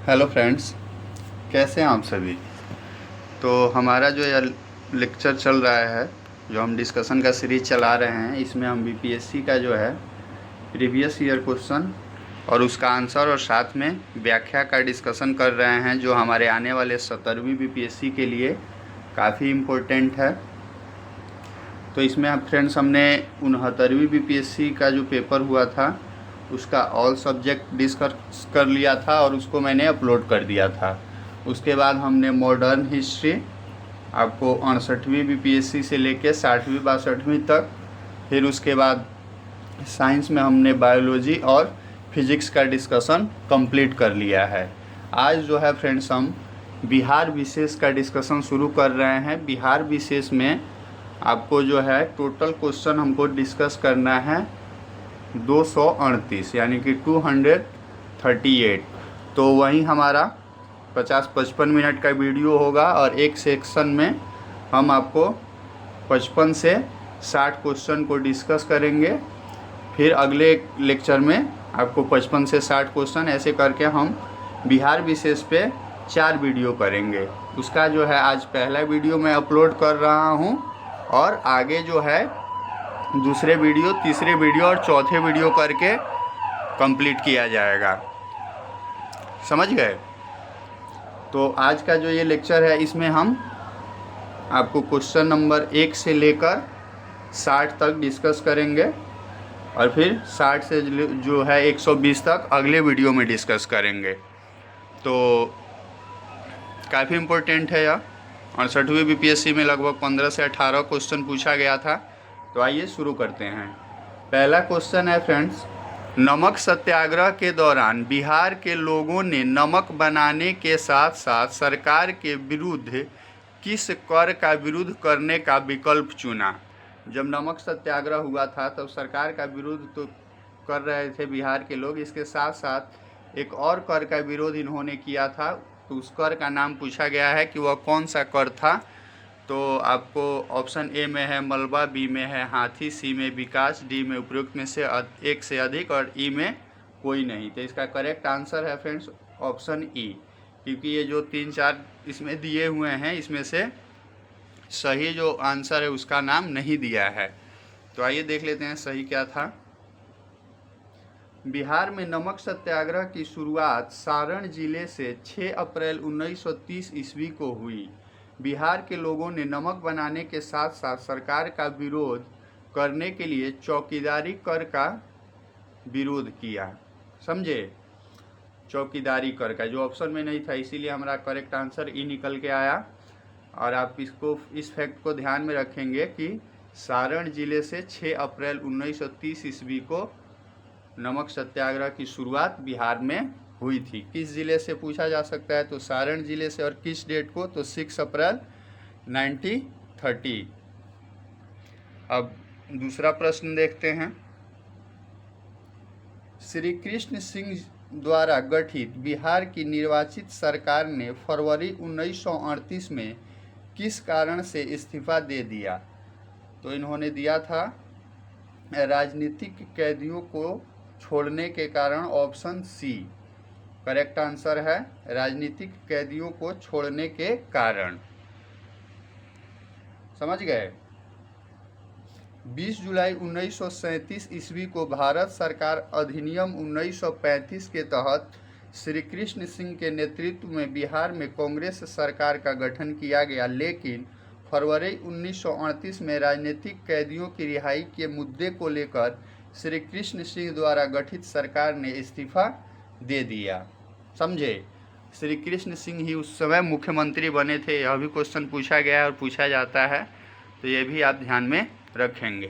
Hello friends, कैसे हैं आप सभी। तो हमारा जो यह लेक्चर चल रहा है, जो हम डिस्कशन का सीरीज चला रहे हैं, इसमें हम बीपीएससी का जो है प्रीवियस ईयर क्वेश्चन और उसका आंसर और साथ में व्याख्या का डिस्कशन कर रहे हैं, जो हमारे आने वाले 17वीं बीपीएससी के लिए काफ़ी इम्पोर्टेंट है। तो इसमें फ्रेंड्स हमने 69वीं बीपीएससी का जो पेपर हुआ था उसका ऑल सब्जेक्ट डिस्कस कर लिया था और उसको मैंने अपलोड कर दिया था। उसके बाद हमने मॉडर्न हिस्ट्री आपको 68वीं बीपीएससी से लेके 60वीं 62वीं तक, फिर उसके बाद साइंस में हमने बायोलॉजी और फिजिक्स का डिस्कशन कंप्लीट कर लिया है। आज जो है फ्रेंड्स हम बिहार विशेष का डिस्कशन शुरू कर रहे हैं। बिहार विशेष में आपको जो है टोटल क्वेश्चन हमको डिस्कस करना है 238 यानी कि 238। तो वहीं हमारा 50-55 मिनट का वीडियो होगा और एक सेक्शन में हम आपको 55 से 60 क्वेश्चन को डिस्कस करेंगे। फिर अगले लेक्चर में आपको 55 से 60 क्वेश्चन ऐसे करके हम बिहार विशेष पे 4 वीडियो करेंगे। उसका जो है आज पहला वीडियो मैं अपलोड कर रहा हूँ और आगे जो है दूसरे वीडियो, तीसरे वीडियो और चौथे वीडियो करके कंप्लीट किया जाएगा। समझ गए। तो आज का जो ये लेक्चर है इसमें हम आपको क्वेश्चन नंबर 1 से लेकर 60 तक डिस्कस करेंगे और फिर 60 से जो है 120 तक अगले वीडियो में डिस्कस करेंगे। तो काफ़ी इम्पोर्टेंट है यह। 68वीं बीपीएससी में लगभग 15 से 18 क्वेश्चन पूछा गया था। तो आइए शुरू करते हैं। पहला क्वेश्चन है फ्रेंड्स, नमक सत्याग्रह के दौरान बिहार के लोगों ने नमक बनाने के साथ साथ सरकार के विरुद्ध किस कर का विरोध करने का विकल्प चुना। जब नमक सत्याग्रह हुआ था तब सरकार का विरोध तो कर रहे थे बिहार के लोग, इसके साथ साथ एक और कर का विरोध इन्होंने किया था। तो उस कर का नाम पूछा गया है कि वह कौन सा कर था। तो आपको ऑप्शन ए में है मलबा, बी में है हाथी, सी में विकास, डी में उपयुक्त में से एक से अधिक और ई में कोई नहीं। तो इसका करेक्ट आंसर है फ्रेंड्स ऑप्शन ई, क्योंकि ये जो 3-4 इसमें दिए हुए हैं इसमें से सही जो आंसर है उसका नाम नहीं दिया है। तो आइए देख लेते हैं सही क्या था। बिहार में नमक सत्याग्रह की शुरुआत सारण जिले से 6 अप्रैल 1930 ईस्वी को हुई। बिहार के लोगों ने नमक बनाने के साथ साथ सरकार का विरोध करने के लिए चौकीदारी कर का विरोध किया। समझे, चौकीदारी कर का जो ऑप्शन में नहीं था, इसीलिए हमारा करेक्ट आंसर ई निकल के आया। और आप इसको इस फैक्ट को ध्यान में रखेंगे कि सारण जिले से 6 अप्रैल 1930 ईस्वी को नमक सत्याग्रह की शुरुआत बिहार में हुई थी। किस ज़िले से पूछा जा सकता है, तो सारण जिले से। और किस डेट को, तो 6 अप्रैल 1930। अब दूसरा प्रश्न देखते हैं। श्री कृष्ण सिंह द्वारा गठित बिहार की निर्वाचित सरकार ने फरवरी 1938 में किस कारण से इस्तीफा दे दिया। तो इन्होंने दिया था राजनीतिक कैदियों को छोड़ने के कारण। ऑप्शन सी करेक्ट आंसर है, राजनीतिक कैदियों को छोड़ने के कारण। समझ गए। 20 जुलाई 1937 ईस्वी को भारत सरकार अधिनियम 1935 के तहत श्री कृष्ण सिंह के नेतृत्व में बिहार में कांग्रेस सरकार का गठन किया गया, लेकिन फरवरी 1938 में राजनीतिक कैदियों की रिहाई के मुद्दे को लेकर श्री कृष्ण सिंह द्वारा गठित सरकार ने इस्तीफा दे दिया। समझे, श्री कृष्ण सिंह ही उस समय मुख्यमंत्री बने थे। यह भी क्वेश्चन पूछा गया है और पूछा जाता है, तो ये भी आप ध्यान में रखेंगे।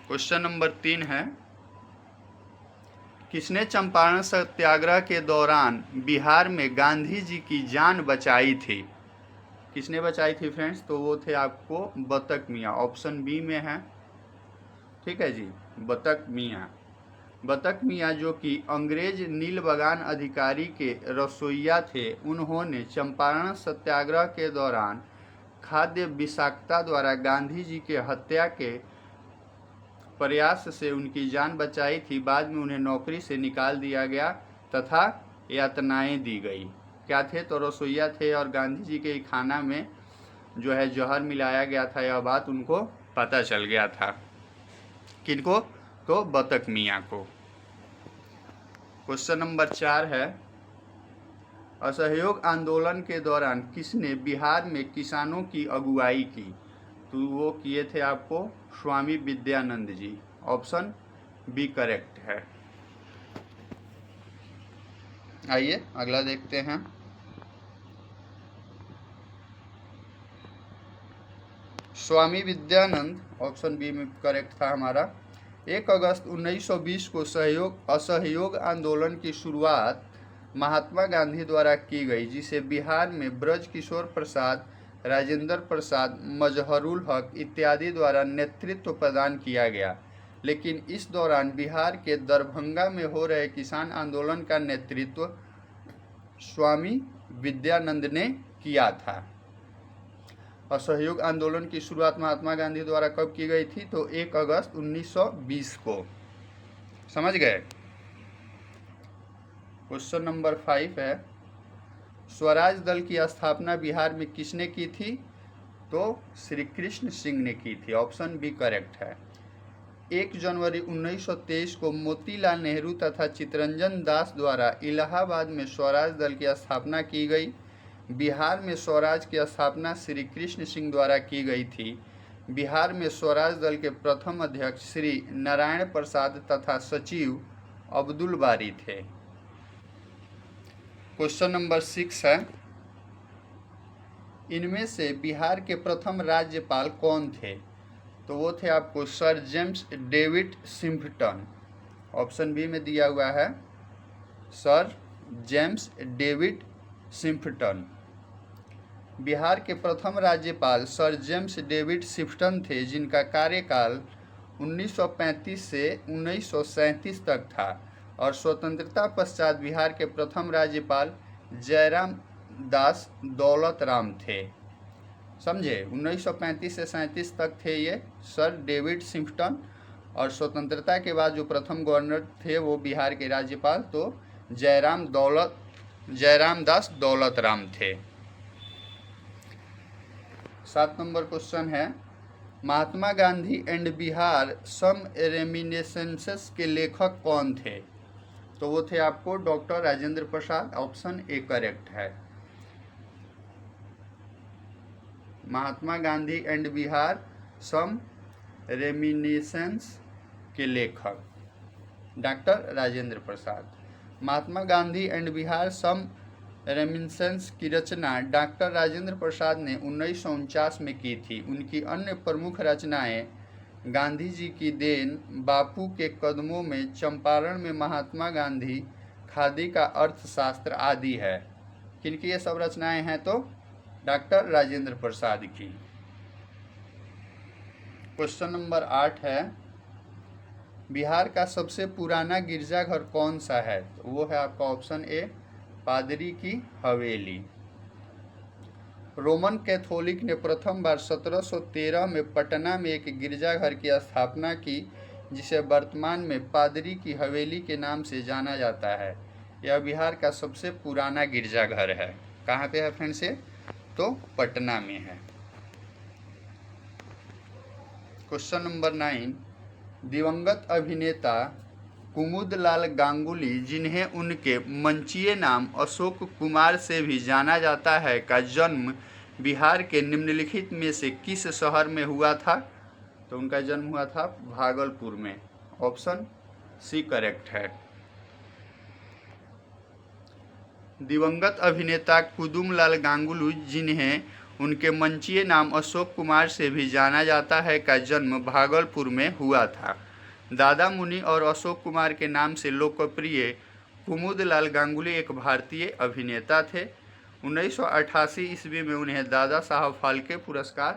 क्वेश्चन नंबर 3 है, किसने चंपारण सत्याग्रह के दौरान बिहार में गांधी जी की जान बचाई थी। किसने बचाई थी फ्रेंड्स, तो वो थे आपको बतक मियाँ। ऑप्शन बी में है, ठीक है जी, बतक मियाँ। बतक मियाँ जो कि अंग्रेज नील बगान अधिकारी के रसोइया थे, उन्होंने चंपारण सत्याग्रह के दौरान खाद्य विषाक्तता द्वारा गांधी जी के हत्या के प्रयास से उनकी जान बचाई थी। बाद में उन्हें नौकरी से निकाल दिया गया तथा यातनाएं दी गई। क्या थे? तो रसोइया थे और गांधी जी के खाना में जो है जहर मिलाया गया था, यह बात उनको पता चल गया था। किनको? तो बतक मियाँ को। क्वेश्चन नंबर 4 है, असहयोग आंदोलन के दौरान किसने बिहार में किसानों की अगुवाई की? तो वो किए थे आपको स्वामी विद्यानंद जी। ऑप्शन बी करेक्ट है। आइए अगला देखते हैं। स्वामी विद्यानंद ऑप्शन बी में करेक्ट था हमारा। 1 अगस्त 1920 को असहयोग आंदोलन की शुरुआत महात्मा गांधी द्वारा की गई, जिसे बिहार में ब्रज किशोर प्रसाद, राजेंद्र प्रसाद, मजहरुल हक इत्यादि द्वारा नेतृत्व प्रदान किया गया। लेकिन इस दौरान बिहार के दरभंगा में हो रहे किसान आंदोलन का नेतृत्व स्वामी विद्यानंद ने किया था। असहयोग आंदोलन की शुरुआत महात्मा गांधी द्वारा कब की गई थी? तो 1 अगस्त 1920 को। समझ गए? क्वेश्चन नंबर 5 है, स्वराज दल की स्थापना बिहार में किसने की थी? तो श्री कृष्ण सिंह ने की थी। ऑप्शन बी करेक्ट है। 1 जनवरी 1923 को मोतीलाल नेहरू तथा चित्तरंजन दास द्वारा इलाहाबाद में स्वराज दल की स्थापना की गई। बिहार में स्वराज की स्थापना श्री कृष्ण सिंह द्वारा की गई थी। बिहार में स्वराज दल के प्रथम अध्यक्ष श्री नारायण प्रसाद तथा सचिव अब्दुल बारी थे। क्वेश्चन नंबर 6 है, इनमें से बिहार के प्रथम राज्यपाल कौन थे? तो वो थे आपको sir James David Sifton. Option B में दिया हुआ है sir James David Sifton. Bihar के प्रथम राज्यपाल सर जेम्स डेविड सिम्पटन थे, जिनका कार्यकाल 1935 से 1937 तक था। और स्वतंत्रता पश्चात बिहार के प्रथम राज्यपाल जयराम दास दौलत राम थे। समझे? 1935 से 37 तक थे ये सर डेविड सिम्पटन, और स्वतंत्रता के बाद जो प्रथम गवर्नर थे वो बिहार के राज्यपाल तो जयराम दास दौलत राम थे। 7 नंबर क्वेश्चन है, Mahatma Gandhi and Bihar some reminiscences के लेखक कौन थे? तो वो थे आपको doctor Rajendra Prasad. Option A correct है। Mahatma Gandhi and Bihar some reminiscence के लेखक doctor Rajendra Prasad. Mahatma Gandhi and Bihar some reminiscence की रचना डॉक्टर राजेंद्र प्रसाद ने 1949 में की थी। उनकी अन्य प्रमुख रचनाएं गांधी जी की देन, बापू के कदमों में, चंपारण में महात्मा गांधी, खादी का अर्थशास्त्र आदि है। किनकी ये सब रचनाएं हैं? तो डॉक्टर राजेंद्र प्रसाद की। क्वेश्चन नंबर 8 है, बिहार का सबसे पुराना गिरजाघर कौन सा है? तो वो है आपका ऑप्शन ए पादरी की हवेली। रोमन कैथोलिक ने प्रथम बार 1713 में पटना में एक गिरजाघर की स्थापना की, जिसे वर्तमान में पादरी की हवेली के नाम से जाना जाता है। यह बिहार का सबसे पुराना गिरजाघर है। कहाँ पे है फ्रेंड्स? ये तो पटना में है। क्वेश्चन नंबर 9, दिवंगत अभिनेता कुमुदलाल गांगुली, जिन्हें उनके मंचीय नाम अशोक कुमार से भी जाना जाता है, का जन्म बिहार के निम्नलिखित में से किस शहर में हुआ था? तो उनका जन्म हुआ था भागलपुर में। ऑप्शन सी करेक्ट है। दिवंगत अभिनेता कुमुदलाल गांगुली, जिन्हें उनके मंचीय नाम अशोक कुमार से भी जाना जाता है, का जन्म भागलपुर में हुआ था। दादा मुनि और अशोक कुमार के नाम से लोकप्रिय कुमुदलाल गांगुली एक भारतीय अभिनेता थे। 1988 ईस्वी में उन्हें दादा साहब फाल्के पुरस्कार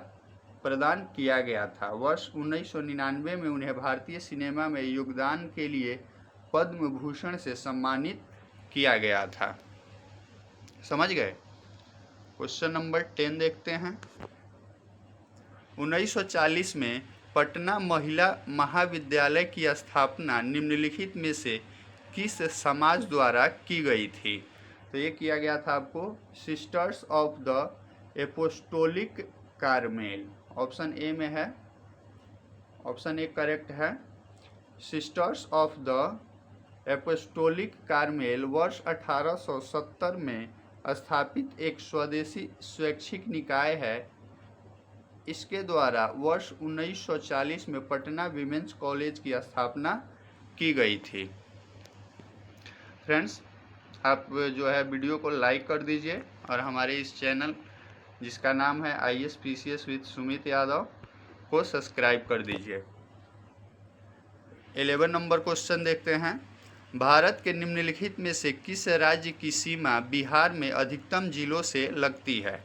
प्रदान किया गया था। वर्ष 1999 में उन्हें भारतीय सिनेमा में योगदान के लिए पद्म भूषण से सम्मानित किया गया था। समझ गए? क्वेश्चन नंबर 10 देखते हैं। 1940 में पटना महिला महाविद्यालय की स्थापना निम्नलिखित में से किस समाज द्वारा की गई थी? तो ये किया गया था आपको sisters of the apostolic Carmel. Option A में है, ऑप्शन ए करेक्ट है। Sisters of the apostolic Carmel वर्ष 1870 में स्थापित एक स्वदेशी स्वैच्छिक निकाय है। इसके द्वारा वर्ष 1940 में पटना विमेंस कॉलेज की स्थापना की गई थी। फ्रेंड्स, आप जो है वीडियो को लाइक कर दीजिए और हमारे इस चैनल जिसका नाम है IAS-PCS विद सुमित यादव को सब्सक्राइब कर दीजिए। 11 नंबर क्वेश्चन देखते हैं। भारत के निम्नलिखित में से किस राज्य की सीमा बिहार में अधिकतम जिलों से लगती है?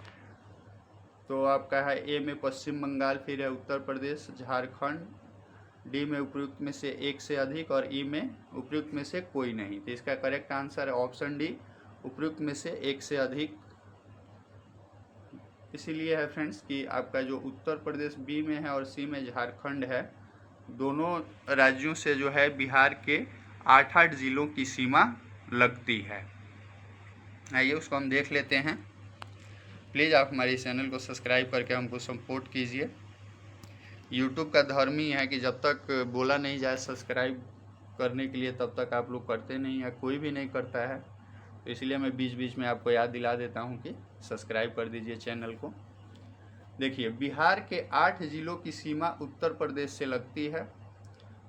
तो आपका है ए में पश्चिम बंगाल, फिर है उत्तर प्रदेश, झारखंड, डी में उपयुक्त में से एक से अधिक और ई में उपयुक्त में से कोई नहीं। तो इसका करेक्ट आंसर है ऑप्शन डी, उपयुक्त में से एक से अधिक। इसीलिए है फ्रेंड्स कि आपका जो उत्तर प्रदेश बी में है और सी में झारखंड है, दोनों राज्यों से जो है बिहार के 8-8 जिलों की सीमा लगती है। आइए उसको हम देख लेते हैं। प्लीज़ आप हमारे चैनल को सब्सक्राइब करके हमको सपोर्ट कीजिए। यूट्यूब का धर्म ही है कि जब तक बोला नहीं जाए सब्सक्राइब करने के लिए तब तक आप लोग करते नहीं हैं, कोई भी नहीं करता है। तो इसलिए मैं बीच बीच में आपको याद दिला देता हूं कि सब्सक्राइब कर दीजिए चैनल को। देखिए, बिहार के 8 जिलों की सीमा उत्तर प्रदेश से लगती है।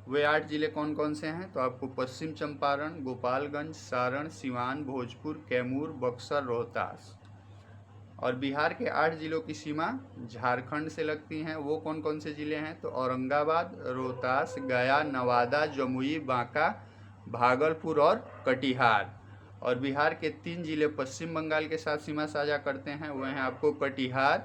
वे 8 जिले कौन कौन से हैं? तो आपको पश्चिम चंपारण, गोपालगंज, सारण, सिवान, भोजपुर, कैमूर, बक्सर, रोहतास। और बिहार के 8 जिलों की सीमा झारखंड से लगती हैं। वो कौन कौन से ज़िले हैं? तो औरंगाबाद, रोहतास, गया, नवादा, जमुई, बांका, भागलपुर और कटिहार। और बिहार के 3 जिले पश्चिम बंगाल के साथ सीमा साझा करते हैं। वो हैं आपको कटिहार,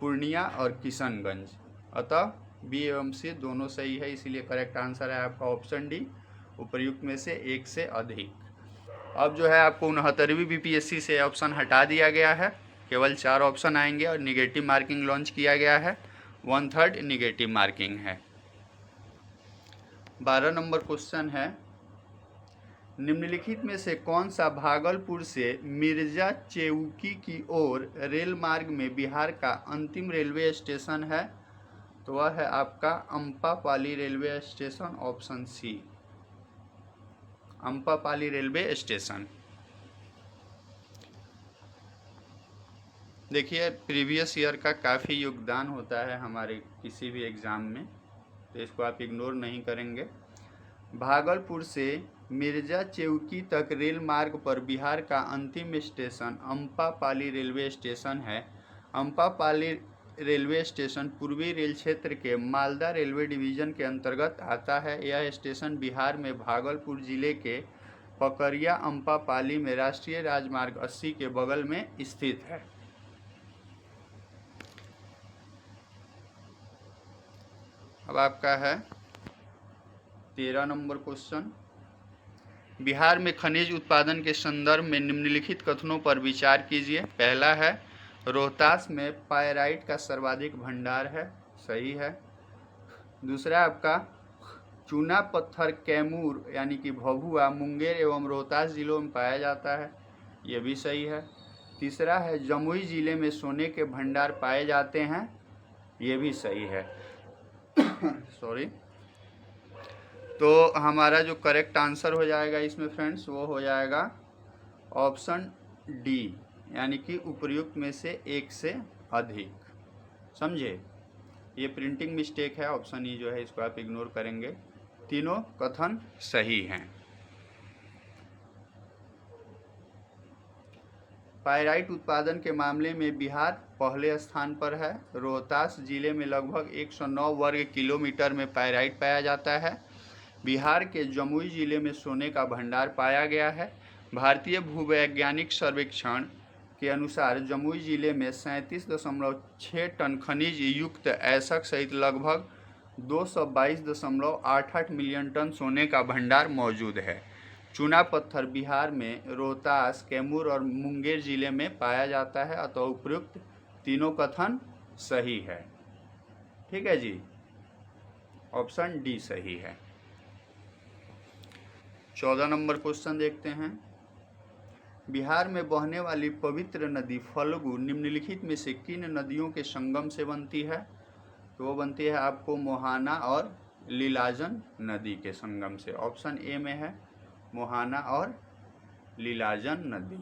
पूर्णिया और किशनगंज। अतः बी एवं सी दोनों सही है, इसीलिए करेक्ट आंसर है आपका ऑप्शन डी, उपर्युक्त में से एक से अधिक। अब जो है आपको 69वीं BPSC से ऑप्शन हटा दिया गया है, केवल 4 ऑप्शन आएंगे और निगेटिव मार्किंग लॉन्च किया गया है। 1/3 निगेटिव मार्किंग है। 12 नंबर क्वेश्चन है, निम्नलिखित में से कौन सा भागलपुर से मिर्जा चेउकी की ओर रेल मार्ग में बिहार का अंतिम रेलवे स्टेशन है? तो वह है आपका Ambapali railway station, option C, Ambapali railway station. देखिए, प्रीवियस ईयर का काफ़ी योगदान होता है हमारे किसी भी एग्ज़ाम में, तो इसको आप इग्नोर नहीं करेंगे। भागलपुर से मिर्जा चेउकी तक रेल मार्ग पर बिहार का अंतिम स्टेशन अम्पापाली रेलवे स्टेशन है। अम्पापाली रेलवे स्टेशन पूर्वी रेल क्षेत्र के मालदा रेलवे डिवीज़न के अंतर्गत आता है। यह स्टेशन बिहार में भागलपुर जिले के पकरिया अम्पापाली में राष्ट्रीय राजमार्ग 80 के बगल में स्थित है। अब आपका है 13 नंबर क्वेश्चन, बिहार में खनिज उत्पादन के संदर्भ में निम्नलिखित कथनों पर विचार कीजिए। पहला है, रोहतास में पायराइट का सर्वाधिक भंडार है, सही है। दूसरा आपका, चूना पत्थर कैमूर यानी कि भभुआ, मुंगेर एवं रोहतास जिलों में पाया जाता है, ये भी सही है। तीसरा है, जमुई जिले में सोने के भंडार पाए जाते हैं, ये भी सही है। सॉरी। तो हमारा जो करेक्ट आंसर हो जाएगा इसमें फ्रेंड्स, वो हो जाएगा ऑप्शन डी, यानी कि उपर्युक्त में से एक से अधिक। समझे, ये प्रिंटिंग मिस्टेक है, ऑप्शन ई जो है इसको आप इग्नोर करेंगे। तीनों कथन सही हैं। पायराइट उत्पादन के मामले में बिहार पहले स्थान पर है। रोहतास जिले में लगभग 109 वर्ग किलोमीटर में पायराइट पाया जाता है। बिहार के जमुई जिले में सोने का भंडार पाया गया है। भारतीय भूवैज्ञानिक सर्वेक्षण के अनुसार जमुई जिले में 37.6 टन खनिज युक्त ऐसक सहित लगभग 222.88 मिलियन टन सोने का भंडार मौजूद है। चूना पत्थर बिहार में रोहतास, कैमूर और मुंगेर जिले में पाया जाता है, अतः उपयुक्त तीनों कथन सही है। ठीक है जी, ऑप्शन डी सही है। 14 नंबर क्वेश्चन देखते हैं, बिहार में बहने वाली पवित्र नदी फल्गु निम्नलिखित में से किन नदियों के संगम से बनती है? तो वो बनती है आपको मोहाना और लीलाजन नदी के संगम से। ऑप्शन ए में है मोहाना और लीलाजन नदी।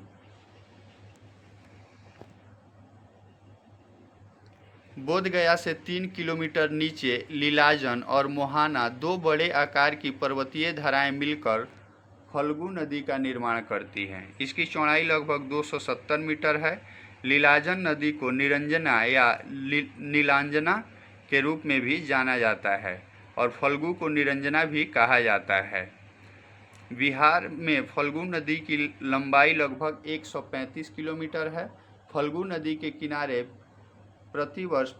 बोधगया से 3 किलोमीटर नीचे लीलाजन और मोहाना दो बड़े आकार की पर्वतीय धाराएं मिलकर फल्गु नदी का निर्माण करती हैं। इसकी चौड़ाई लगभग 270 मीटर है। लीलाजन नदी को निरंजना या नीलांजना के रूप में भी जाना जाता है और फल्गु को निरंजना भी कहा जाता है। बिहार में फल्गु नदी की लंबाई लगभग 135 किलोमीटर है। फल्गु नदी के किनारे प्रतिवर्ष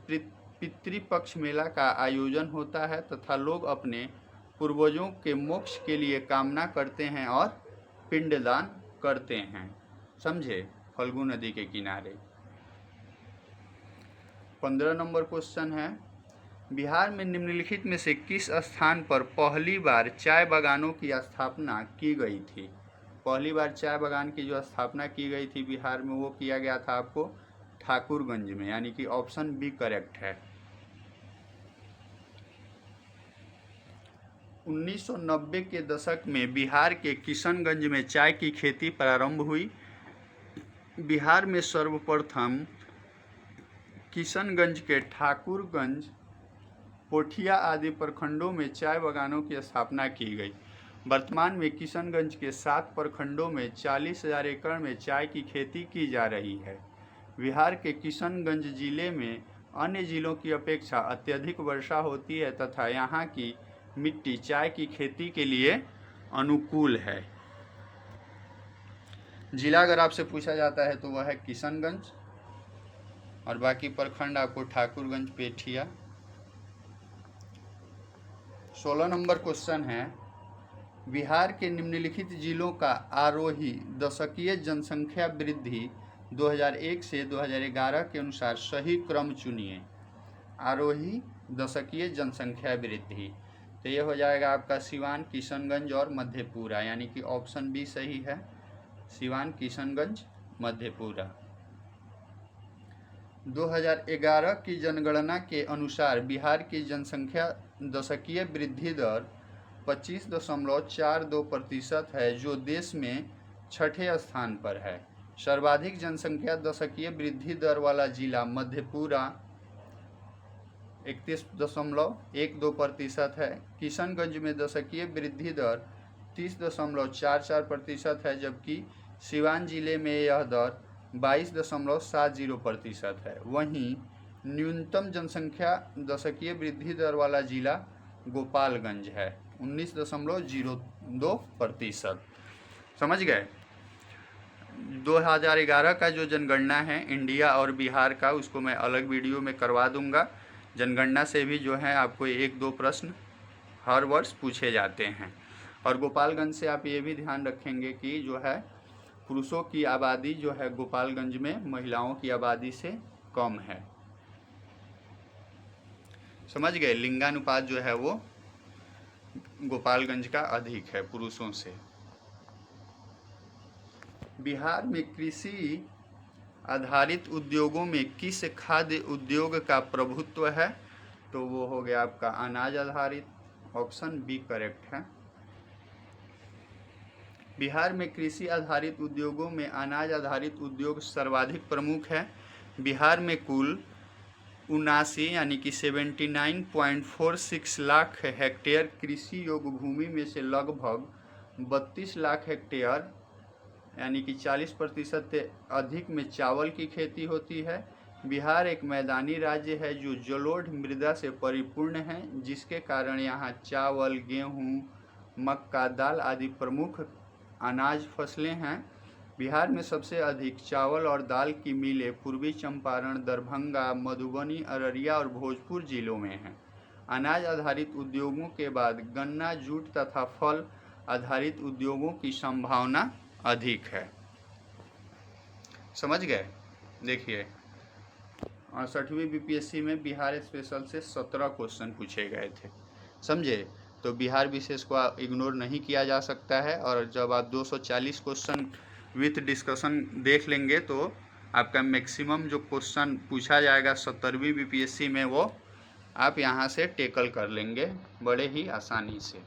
पितृपक्ष मेला का आयोजन होता है तथा लोग अपने पूर्वजों के मोक्ष के लिए कामना करते हैं और पिंडदान करते हैं। समझे? फल्गु नदी के किनारे। 15 नंबर क्वेश्चन है, बिहार में निम्नलिखित में से किस स्थान पर पहली बार चाय बागानों की स्थापना की गई थी? पहली बार चाय बागान की जो स्थापना की गई थी बिहार में, वो किया गया था आपको ठाकुरगंज में, यानी कि ऑप्शन बी करेक्ट है। 1990 के दशक में बिहार के किशनगंज में चाय की खेती प्रारंभ हुई। बिहार में सर्वप्रथम किशनगंज के ठाकुरगंज, पोठिया आदि प्रखंडों में चाय बागानों की स्थापना की गई। वर्तमान में किशनगंज के 7 प्रखंडों में 40,000 एकड़ में चाय की खेती की जा रही है। बिहार के किशनगंज जिले में अन्य जिलों की अपेक्षा अत्यधिक वर्षा होती है तथा यहाँ की मिट्टी चाय की खेती के लिए अनुकूल है। जिला अगर आपसे पूछा जाता है तो वह है किशनगंज और बाकी प्रखंड आपको ठाकुरगंज, पेठिया। 16 नंबर क्वेश्चन है, बिहार के निम्नलिखित जिलों का आरोही दशकीय जनसंख्या वृद्धि 2001 से 2011 के अनुसार सही क्रम चुनिए। आरोही दशकीय जनसंख्या वृद्धि, तो ये हो जाएगा आपका सिवान, किशनगंज और मधेपुरा, यानी कि ऑप्शन बी सही है, सिवान, किशनगंज, मधेपुरा। 2011 की जनगणना के अनुसार बिहार की जनसंख्या दशकीय वृद्धि दर 25.42% है, जो देश में छठे स्थान पर है। सर्वाधिक जनसंख्या दशकीय वृद्धि दर वाला जिला मधेपुरा 31.12% है। किशनगंज में दशकीय वृद्धि दर 30.44% है, जबकि सिवान जिले में यह दर 22.70% है। वहीं न्यूनतम जनसंख्या दशकीय वृद्धि दर वाला जिला गोपालगंज है, 19.02%। समझ गए? 2011 का जो जनगणना है इंडिया और बिहार का, उसको मैं अलग वीडियो में करवा दूंगा। जनगणना से भी जो है आपको 1-2 प्रश्न हर वर्ष पूछे जाते हैं। और गोपालगंज से आप ये भी ध्यान रखेंगे कि जो है पुरुषों की आबादी जो है गोपालगंज में महिलाओं की आबादी से कम है। समझ गए? लिंगानुपात जो है वो गोपालगंज का अधिक है पुरुषों से। बिहार में कृषि आधारित उद्योगों में किस खाद्य उद्योग का प्रभुत्व है? तो वो हो गया आपका अनाज आधारित, ऑप्शन बी करेक्ट है। बिहार में कृषि आधारित उद्योगों में अनाज आधारित उद्योग सर्वाधिक प्रमुख है। बिहार में कुल 79 यानी कि 79.46 लाख हेक्टेयर कृषि योग्य भूमि में से लगभग 32 लाख हेक्टेयर यानी कि 40% से अधिक में चावल की खेती होती है। बिहार एक मैदानी राज्य है जो जलोढ़ मृदा से परिपूर्ण है, जिसके कारण यहाँ चावल, गेहूँ, मक्का, दाल आदि प्रमुख अनाज फसलें हैं। बिहार में सबसे अधिक चावल और दाल की मिलें पूर्वी चंपारण, दरभंगा, मधुबनी, अररिया और भोजपुर जिलों में हैं। अनाज आधारित उद्योगों के बाद गन्ना, जूट तथा फल आधारित उद्योगों की संभावना अधिक है। समझ गए? देखिए 68वीं बीपीएससी में बिहार स्पेशल से 17 क्वेश्चन पूछे गए थे। समझे? तो बिहार विशेष को इग्नोर नहीं किया जा सकता है। और जब आप 240 क्वेश्चन विथ डिस्कशन देख लेंगे तो आपका मैक्सिमम जो क्वेश्चन पूछा जाएगा 70वीं बीपीएससी में वो आप यहाँ से टेकल कर लेंगे बड़े ही आसानी से।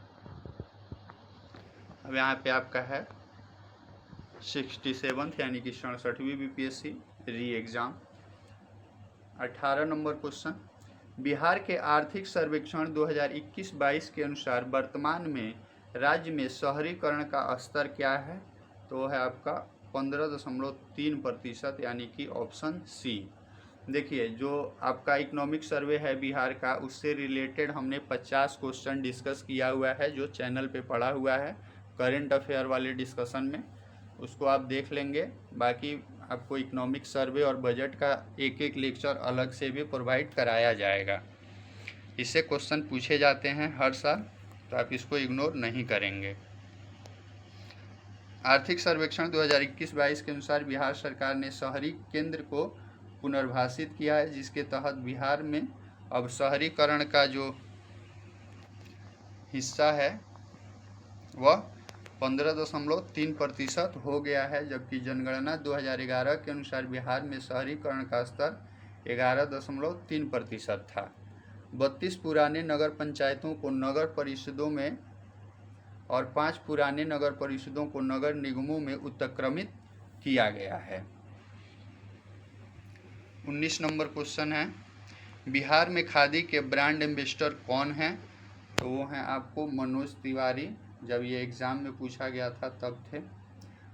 अब यहाँ पे आपका है 67 यानी कि 67वीं BPSC re exam. 18 number question, Bihar के आर्थिक सर्वेक्षण 2021-22 के अनुसार वर्तमान में राज्य में शहरीकरण का स्तर क्या है? तो है आपका 15.3% यानी कि ऑप्शन सी। देखिए जो आपका इकोनॉमिक सर्वे है बिहार का, उससे रिलेटेड हमने 50 क्वेश्चन डिस्कस किया हुआ है जो चैनल पे पड़ा हुआ है करेंट अफेयर वाले डिस्कशन में, उसको आप देख लेंगे। बाकी आपको इकोनॉमिक सर्वे और बजट का एक एक लेक्चर अलग से भी प्रोवाइड कराया जाएगा। इससे क्वेश्चन पूछे जाते हैं हर साल, तो आप इसको इग्नोर नहीं करेंगे। आर्थिक सर्वेक्षण 2021-22 के अनुसार बिहार सरकार ने शहरी केंद्र को पुनर्भाषित किया है, जिसके तहत बिहार में अब शहरीकरण का जो हिस्सा है वह 15.3% हो गया है, जबकि जनगणना 2011 के अनुसार बिहार में शहरीकरण का स्तर 11.3% था। 32 पुराने नगर पंचायतों को नगर परिषदों में और 5 पुराने नगर परिषदों को नगर निगमों में उत्क्रमित किया गया है। 19 नंबर क्वेश्चन है, बिहार में खादी के ब्रांड एम्बेसडर कौन हैं? तो वो हैं आपको मनोज तिवारी, जब ये एग्ज़ाम में पूछा गया था तब थे।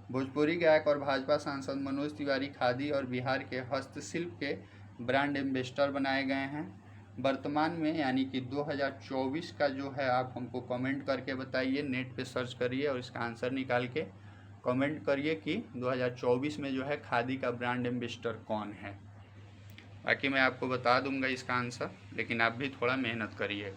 भोजपुरी गायक और भाजपा सांसद मनोज तिवारी खादी और बिहार के हस्तशिल्प के ब्रांड एम्बेसडर बनाए गए हैं। वर्तमान में यानी कि 2024 का जो है आप हमको कमेंट करके बताइए, नेट पे सर्च करिए और इसका आंसर निकाल के कमेंट करिए कि 2024 में जो है खादी का ब्रांड एम्बेसडर कौन है। बाकी मैं आपको बता दूंगा इसका आंसर, लेकिन आप भी थोड़ा मेहनत करिए।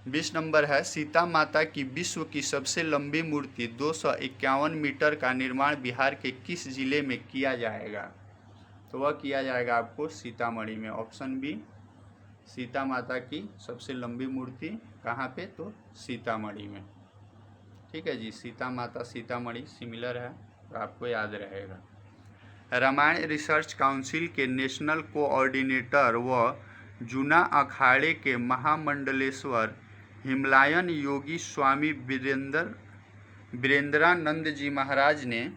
20 नंबर है, सीता माता की विश्व की सबसे लंबी मूर्ति 251 मीटर का निर्माण बिहार के किस जिले में किया जाएगा? तो वह किया जाएगा आपको सीतामढ़ी में। ऑप्शन बी, सीता माता की सबसे लंबी मूर्ति कहाँ पे? तो सीतामढ़ी में। ठीक है जी, सीता माता सीतामढ़ी सिमिलर है तो आपको याद रहेगा। रामायण रिसर्च काउंसिल के नेशनल कोऑर्डिनेटर व जूना अखाड़े के महामंडलेश्वर हिमालयन योगी स्वामी वीरेंद्रानंद जी महाराज ने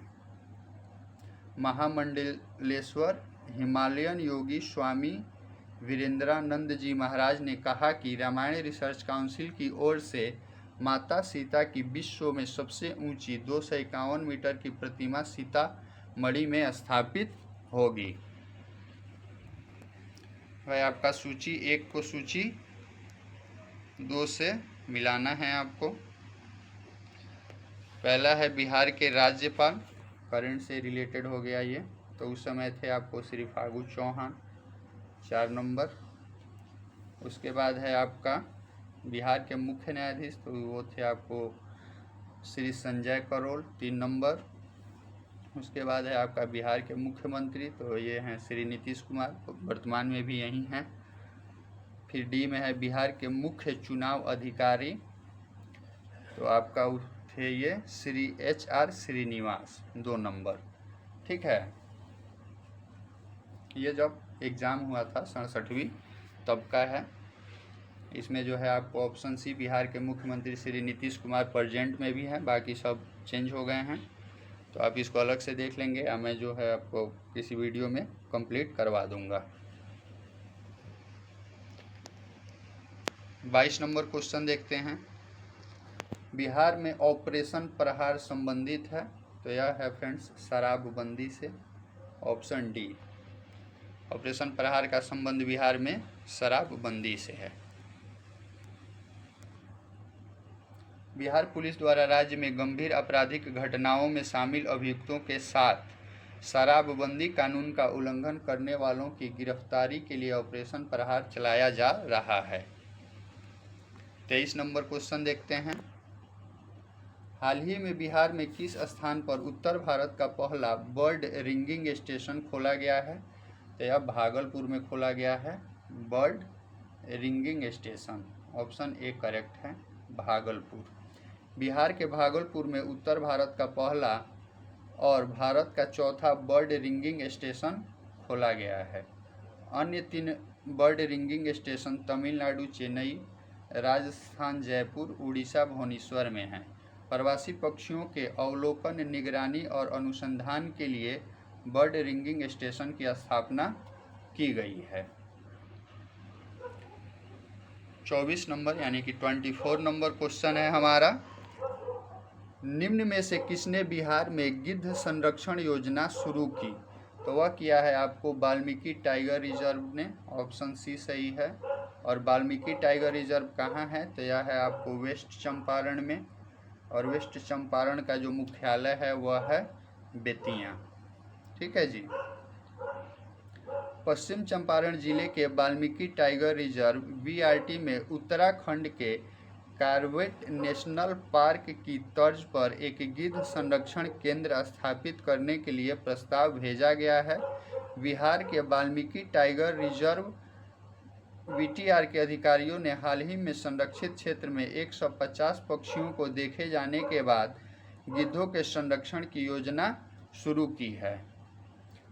महामंडलेश्वर हिमालयन योगी स्वामी वीरेंद्रानंद जी महाराज ने कहा कि रामायण रिसर्च काउंसिल की ओर से माता सीता की विश्व में सबसे ऊंची 251 मीटर की प्रतिमा सीतामढ़ी में स्थापित होगी। भाई आपका सूची 1 को सूची 2 से मिलाना है आपको। पहला है बिहार के राज्यपाल, करंट से रिलेटेड हो गया ये, तो उस समय थे आपको श्री फागू चौहान 4 नंबर। उसके बाद है आपका बिहार के मुख्य न्यायाधीश, तो वो थे आपको श्री संजय करोल 3 नंबर। उसके बाद है आपका बिहार के मुख्यमंत्री, तो ये हैं श्री नीतीश कुमार, वर्तमान में भी यही हैं। फिर डी में है बिहार के मुख्य चुनाव अधिकारी, तो आपका थे ये श्री HR श्रीनिवास 2 नंबर। ठीक है, ये जब एग्ज़ाम हुआ था 67वीं तब का है। इसमें जो है आपको ऑप्शन सी बिहार के मुख्यमंत्री श्री नीतीश कुमार प्रेजेंट में भी है, बाकी सब चेंज हो गए हैं, तो आप इसको अलग से देख लेंगे या मैं जो है आपको किसी वीडियो में कंप्लीट करवा दूंगा। 22 नंबर क्वेश्चन देखते हैं, बिहार में ऑपरेशन प्रहार संबंधित है, तो यह है फ्रेंड्स शराबबंदी से। ऑप्शन डी, ऑपरेशन प्रहार का संबंध बिहार में शराबबंदी से है। बिहार पुलिस द्वारा राज्य में गंभीर आपराधिक घटनाओं में शामिल अभियुक्तों के साथ शराबबंदी कानून का उल्लंघन करने वालों की गिरफ्तारी के लिए ऑपरेशन प्रहार चलाया जा रहा है। 23 नंबर क्वेश्चन देखते हैं, हाल ही में बिहार में किस स्थान पर उत्तर भारत का पहला बर्ड रिंगिंग स्टेशन खोला गया है? तो यह भागलपुर में खोला गया है bird ringing station. Option A correct है, भागलपुर। बिहार के भागलपुर में उत्तर भारत का पहला और भारत का चौथा बर्ड रिंगिंग स्टेशन खोला गया है। अन्य 3 bird ringing station Tamil Nadu Chennai, Rajasthan Jaipur, Orissa Bhubaneswar में हैं। प्रवासी पक्षियों के अवलोकन, निगरानी और अनुसंधान के लिए बर्ड रिंगिंग स्टेशन की स्थापना की गई है। 24 नंबर यानी कि 24 नंबर क्वेश्चन है हमारा, निम्न में से किसने बिहार में गिद्ध संरक्षण योजना शुरू की? तो वह किया है आपको वाल्मीकि टाइगर रिजर्व ने, ऑप्शन सी सही है। और वाल्मीकि टाइगर रिजर्व कहाँ है? तो यह है आपको वेस्ट चंपारण में, और वेस्ट चंपारण का जो मुख्यालय है वह है बेतिया। ठीक है जी। पश्चिम चंपारण जिले के वाल्मीकि टाइगर रिजर्व VRT में उत्तराखंड के कार्बेट नेशनल पार्क की तर्ज पर एक गिद्ध संरक्षण केंद्र स्थापित करने के लिए प्रस्ताव भेजा गया है। बिहार के वाल्मीकि टाइगर रिजर्व VTR के अधिकारियों ने हाल ही में संरक्षित क्षेत्र में 150 पक्षियों को देखे जाने के बाद गिद्धों के संरक्षण की योजना शुरू की है।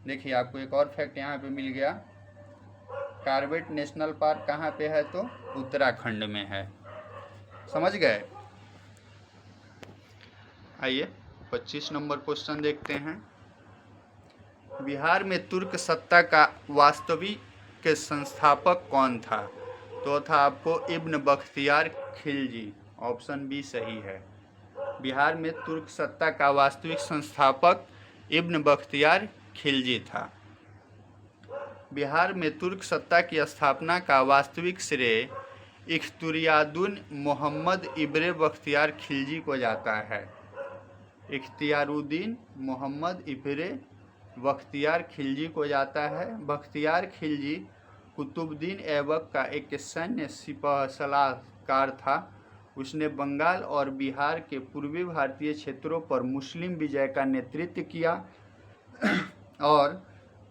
देखिए आपको एक और फैक्ट यहाँ पे मिल गया, कार्बेट नेशनल पार्क कहाँ पे है? तो उत्तराखंड में है। समझ गए? आइए 25 नंबर क्वेश्चन देखते हैं। बिहार में तुर्क सत्ता का वास्तविक के संस्थापक कौन था? तो था आपको इब्न बख्तियार खिलजी, ऑप्शन बी सही है। बिहार में तुर्क सत्ता का वास्तविक संस्थापक इब्न बख्तियार खिलजी था। बिहार में तुर्क सत्ता की स्थापना का वास्तविक श्रेय इख्तियारुद्दीन मोहम्मद इब्न बख्तियार खिलजी को जाता है। इख्तियारुद्दीन मोहम्मद इब्न बख्तियार खिलजी को जाता है। बख्तियार खिलजी कुतुबुद्दीन ऐबक का एक सैन्य सिपाह सलाहकार था। उसने बंगाल और बिहार के पूर्वी भारतीय क्षेत्रों पर मुस्लिम विजय का नेतृत्व किया और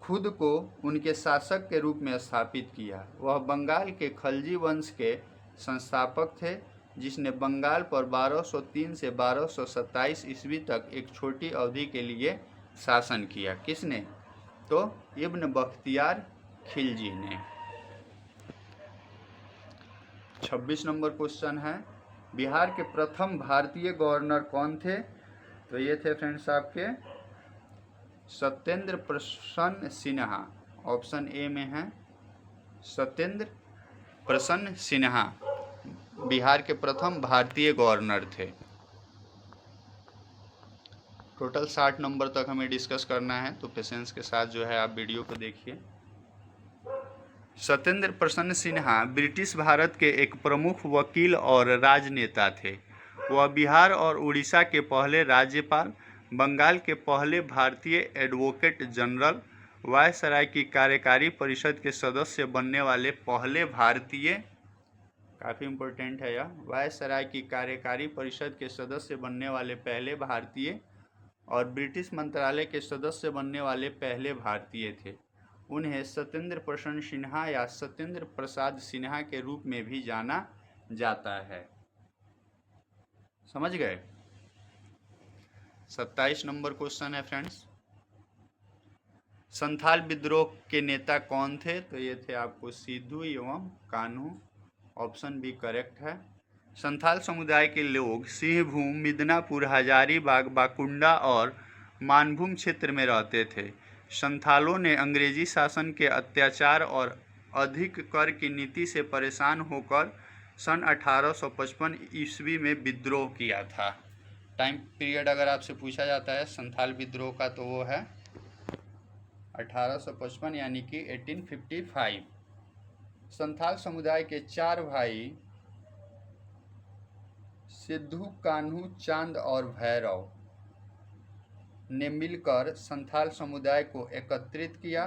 खुद को उनके शासक के रूप में स्थापित किया। वह बंगाल के खलजी वंश के संस्थापक थे, जिसने बंगाल पर 1203 से 1227 ईस्वी तक एक छोटी अवधि के लिए शासन किया। किसने? तो इब्न बख्तियार खिलजी ने। 26 नंबर क्वेश्चन है, बिहार के प्रथम भारतीय गवर्नर कौन थे? तो ये थे फ्रेंड्स आपके सत्येंद्र प्रसन्न सिन्हा, ऑप्शन ए में है सत्येंद्र प्रसन्न सिन्हा बिहार के प्रथम भारतीय गवर्नर थे। टोटल 60 नंबर तक हमें डिस्कस करना है, तो पेशेंस के साथ जो है आप वीडियो को देखिए। सत्येंद्र प्रसन्न सिन्हा ब्रिटिश भारत के एक प्रमुख वकील और राजनेता थे। वह बिहार और उड़ीसा के पहले राज्यपाल, बंगाल के पहले भारतीय एडवोकेट जनरल, वायसराय की कार्यकारी परिषद के सदस्य बनने वाले पहले भारतीय, काफ़ी इम्पोर्टेंट है यह, वायसराय की कार्यकारी परिषद के सदस्य बनने वाले पहले भारतीय और ब्रिटिश मंत्रालय के सदस्य बनने वाले पहले भारतीय थे। उन्हें सत्येंद्र प्रसन्न सिन्हा या सत्येंद्र प्रसाद सिन्हा के रूप में भी जाना जाता है। समझ गए? 27 नंबर क्वेश्चन है फ्रेंड्स, संथाल विद्रोह के नेता कौन थे? तो ये थे आपको सिद्धू एवं कान्हू, ऑप्शन बी करेक्ट है। संथाल समुदाय के लोग सिंहभूम, मिदनापुर, हजारीबाग, बाकुंडा और मानभूम क्षेत्र में रहते थे। संथालों ने अंग्रेजी शासन के अत्याचार और अधिक कर की नीति से परेशान होकर सन 1855 ईस्वी में विद्रोह किया था। टाइम पीरियड अगर आपसे पूछा जाता है संथाल विद्रोह का, तो वो है 1855 यानी कि 1855। संथाल समुदाय के 4 भाई सिद्धू, कान्हू, चांद और भैरव ने मिलकर संथाल समुदाय को एकत्रित किया।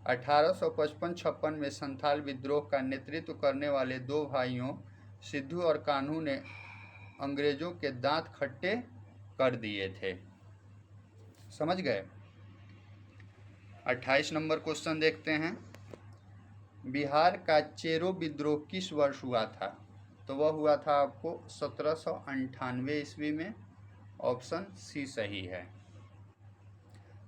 1855-56 में संथाल विद्रोह का नेतृत्व करने वाले 2 भाइयों सिद्धू और कान्हू ने अंग्रेजों के दांत खट्टे कर दिए थे। समझ गए? 28 नंबर क्वेश्चन देखते हैं, बिहार का चेरो विद्रोह किस वर्ष हुआ था? तो वह हुआ था आपको 1798 ईस्वी में। ऑप्शन सी सही है।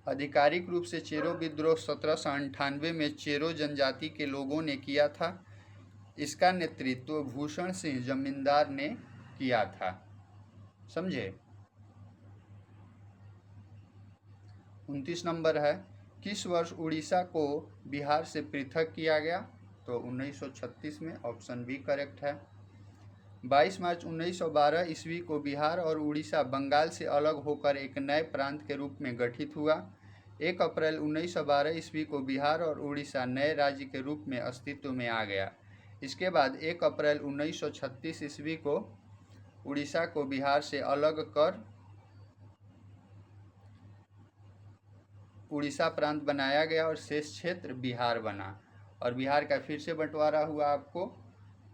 आधिकारिक रूप से चेरो विद्रोह 1798 में चेरो जनजाति के लोगों ने किया था। इसका नेतृत्व भूषण सिंह जमींदार ने किया था। समझे। 29 नंबर है, किस वर्ष उड़ीसा को बिहार से पृथक किया गया? तो 1936 में। ऑप्शन बी करेक्ट है। 22 मार्च 1912 ईस्वी को बिहार और उड़ीसा बंगाल से अलग होकर एक नए प्रांत के रूप में गठित हुआ। 1 अप्रैल 1912 ईस्वी को बिहार और उड़ीसा नए राज्य के रूप में अस्तित्व में आ गया। इसके बाद 1 अप्रैल 1936 ईस्वी को उड़ीसा को बिहार से अलग कर उड़ीसा प्रांत बनाया गया और शेष क्षेत्र बिहार बना। और बिहार का फिर से बंटवारा हुआ आपको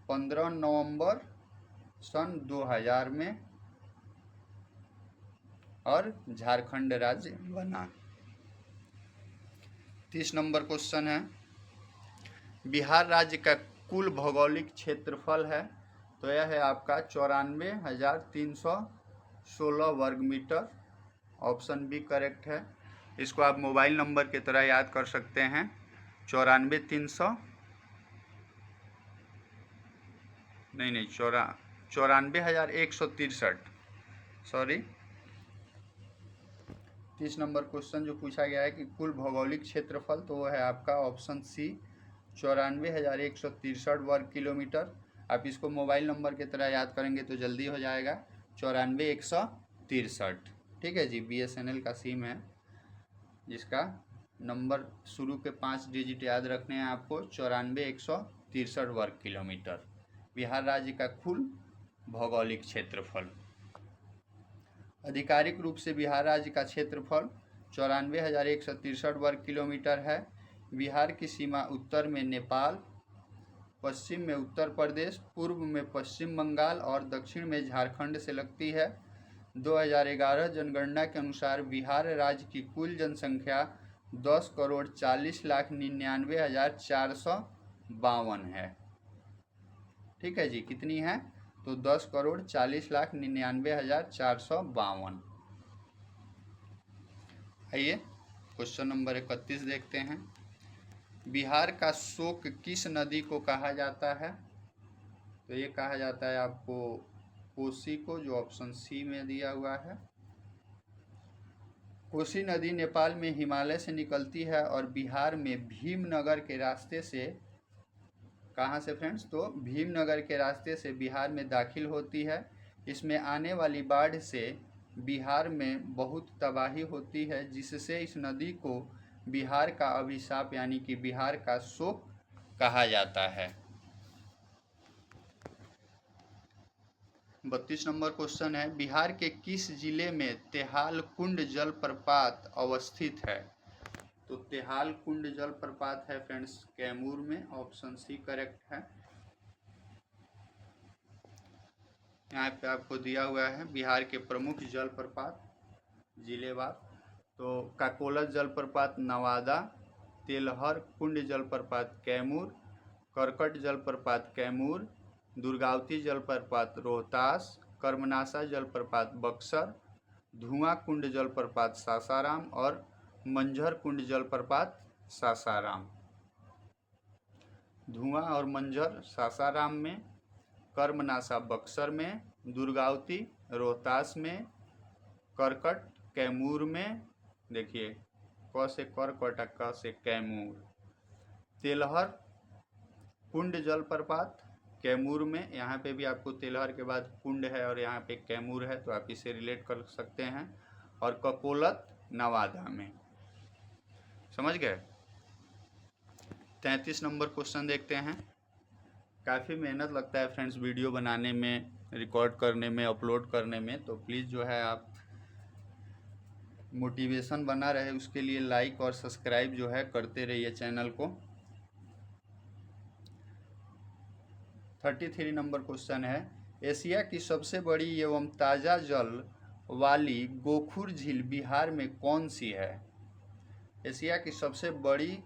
15 नवंबर सन 2000 में और झारखंड राज्य बना। 30 नंबर क्वेश्चन है, बिहार राज्य का कुल भौगोलिक क्षेत्रफल है? तो यह है आपका 94,316 वर्ग मीटर। ऑप्शन बी करेक्ट है। इसको आप मोबाइल नंबर की तरह याद कर सकते हैं। 94,163 सॉरी। 30 नंबर क्वेश्चन जो पूछा गया है कि कुल भौगोलिक क्षेत्रफल, तो वो है आपका ऑप्शन सी 94,163 वर्ग किलोमीटर। आप इसको मोबाइल नंबर की तरह याद करेंगे तो जल्दी हो जाएगा। 94,163। ठीक है जी। BSNL का सिम है जिसका नंबर शुरू के 5 डिजिट याद रखने हैं आपको। 94,163 वर्ग किलोमीटर बिहार राज्य का कुल भौगोलिक क्षेत्रफल। आधिकारिक रूप से बिहार राज्य का क्षेत्रफल 94,163 वर्ग किलोमीटर है। बिहार की सीमा उत्तर में नेपाल, पश्चिम में उत्तर प्रदेश, पूर्व में पश्चिम बंगाल और दक्षिण में झारखंड से लगती है। 2011 जनगणना के अनुसार बिहार राज्य की कुल जनसंख्या 10,40,99,452 है। ठीक है जी। कितनी है? तो 10,40,99,452। आइए क्वेश्चन नंबर 31 देखते हैं। बिहार का शोक किस नदी को कहा जाता है? तो ये कहा जाता है आपको कोसी को, जो ऑप्शन सी में दिया हुआ है। कोसी नदी नेपाल में हिमालय से निकलती है और बिहार में भीमनगर के रास्ते से, कहाँ से फ्रेंड्स? तो भीमनगर के रास्ते से बिहार में दाखिल होती है। इसमें आने वाली बाढ़ से बिहार में बहुत तबाही होती है, जिससे इस नदी को बिहार का अभिशाप यानी कि बिहार का शोक कहा जाता है। 32 नंबर क्वेश्चन है, बिहार के किस जिले में तेहाल कुंड जलप्रपात अवस्थित है? तो तेहाल कुंड जलप्रपात है फ्रेंड्स कैमूर में। ऑप्शन सी करेक्ट है। यहाँ पे आपको दिया हुआ है बिहार के प्रमुख जलप्रपात जिलेवार। तो काकोलत जलप्रपात नवादा, तेलहर कुंड जलप्रपात कैमूर, करकट जलप्रपात कैमूर, दुर्गावती जलप्रपात रोहतास, कर्मनासा जलप्रपात बक्सर, धुआं कुंड जलप्रपात सासाराम और मंझर कुंड जलप्रपात सासाराम। धुआं और मंझर सासाराम में, कर्मनासा बक्सर में, दुर्गावती रोहतास में, करकट कैमूर में। देखिए क से करकट, क से कैमूर। तेलहर कुंड जलप्रपात कैमूर में, यहाँ पे भी आपको तेलहर के बाद कुंड है और यहाँ पे कैमूर है, तो आप इसे रिलेट कर सकते हैं। और ककोलत नवादा में। समझ गए। 33 नंबर क्वेश्चन देखते हैं। काफ़ी मेहनत लगता है फ्रेंड्स वीडियो बनाने में, रिकॉर्ड करने में, अपलोड करने में, तो प्लीज़ जो है आप मोटिवेशन बना रहे उसके लिए लाइक और सब्सक्राइब जो है करते रहिए चैनल को। 33 नंबर क्वेश्चन है, एशिया की सबसे बड़ी एवं ताज़ा जल वाली गोखुर झील बिहार में कौन सी है? एशिया की सबसे बड़ी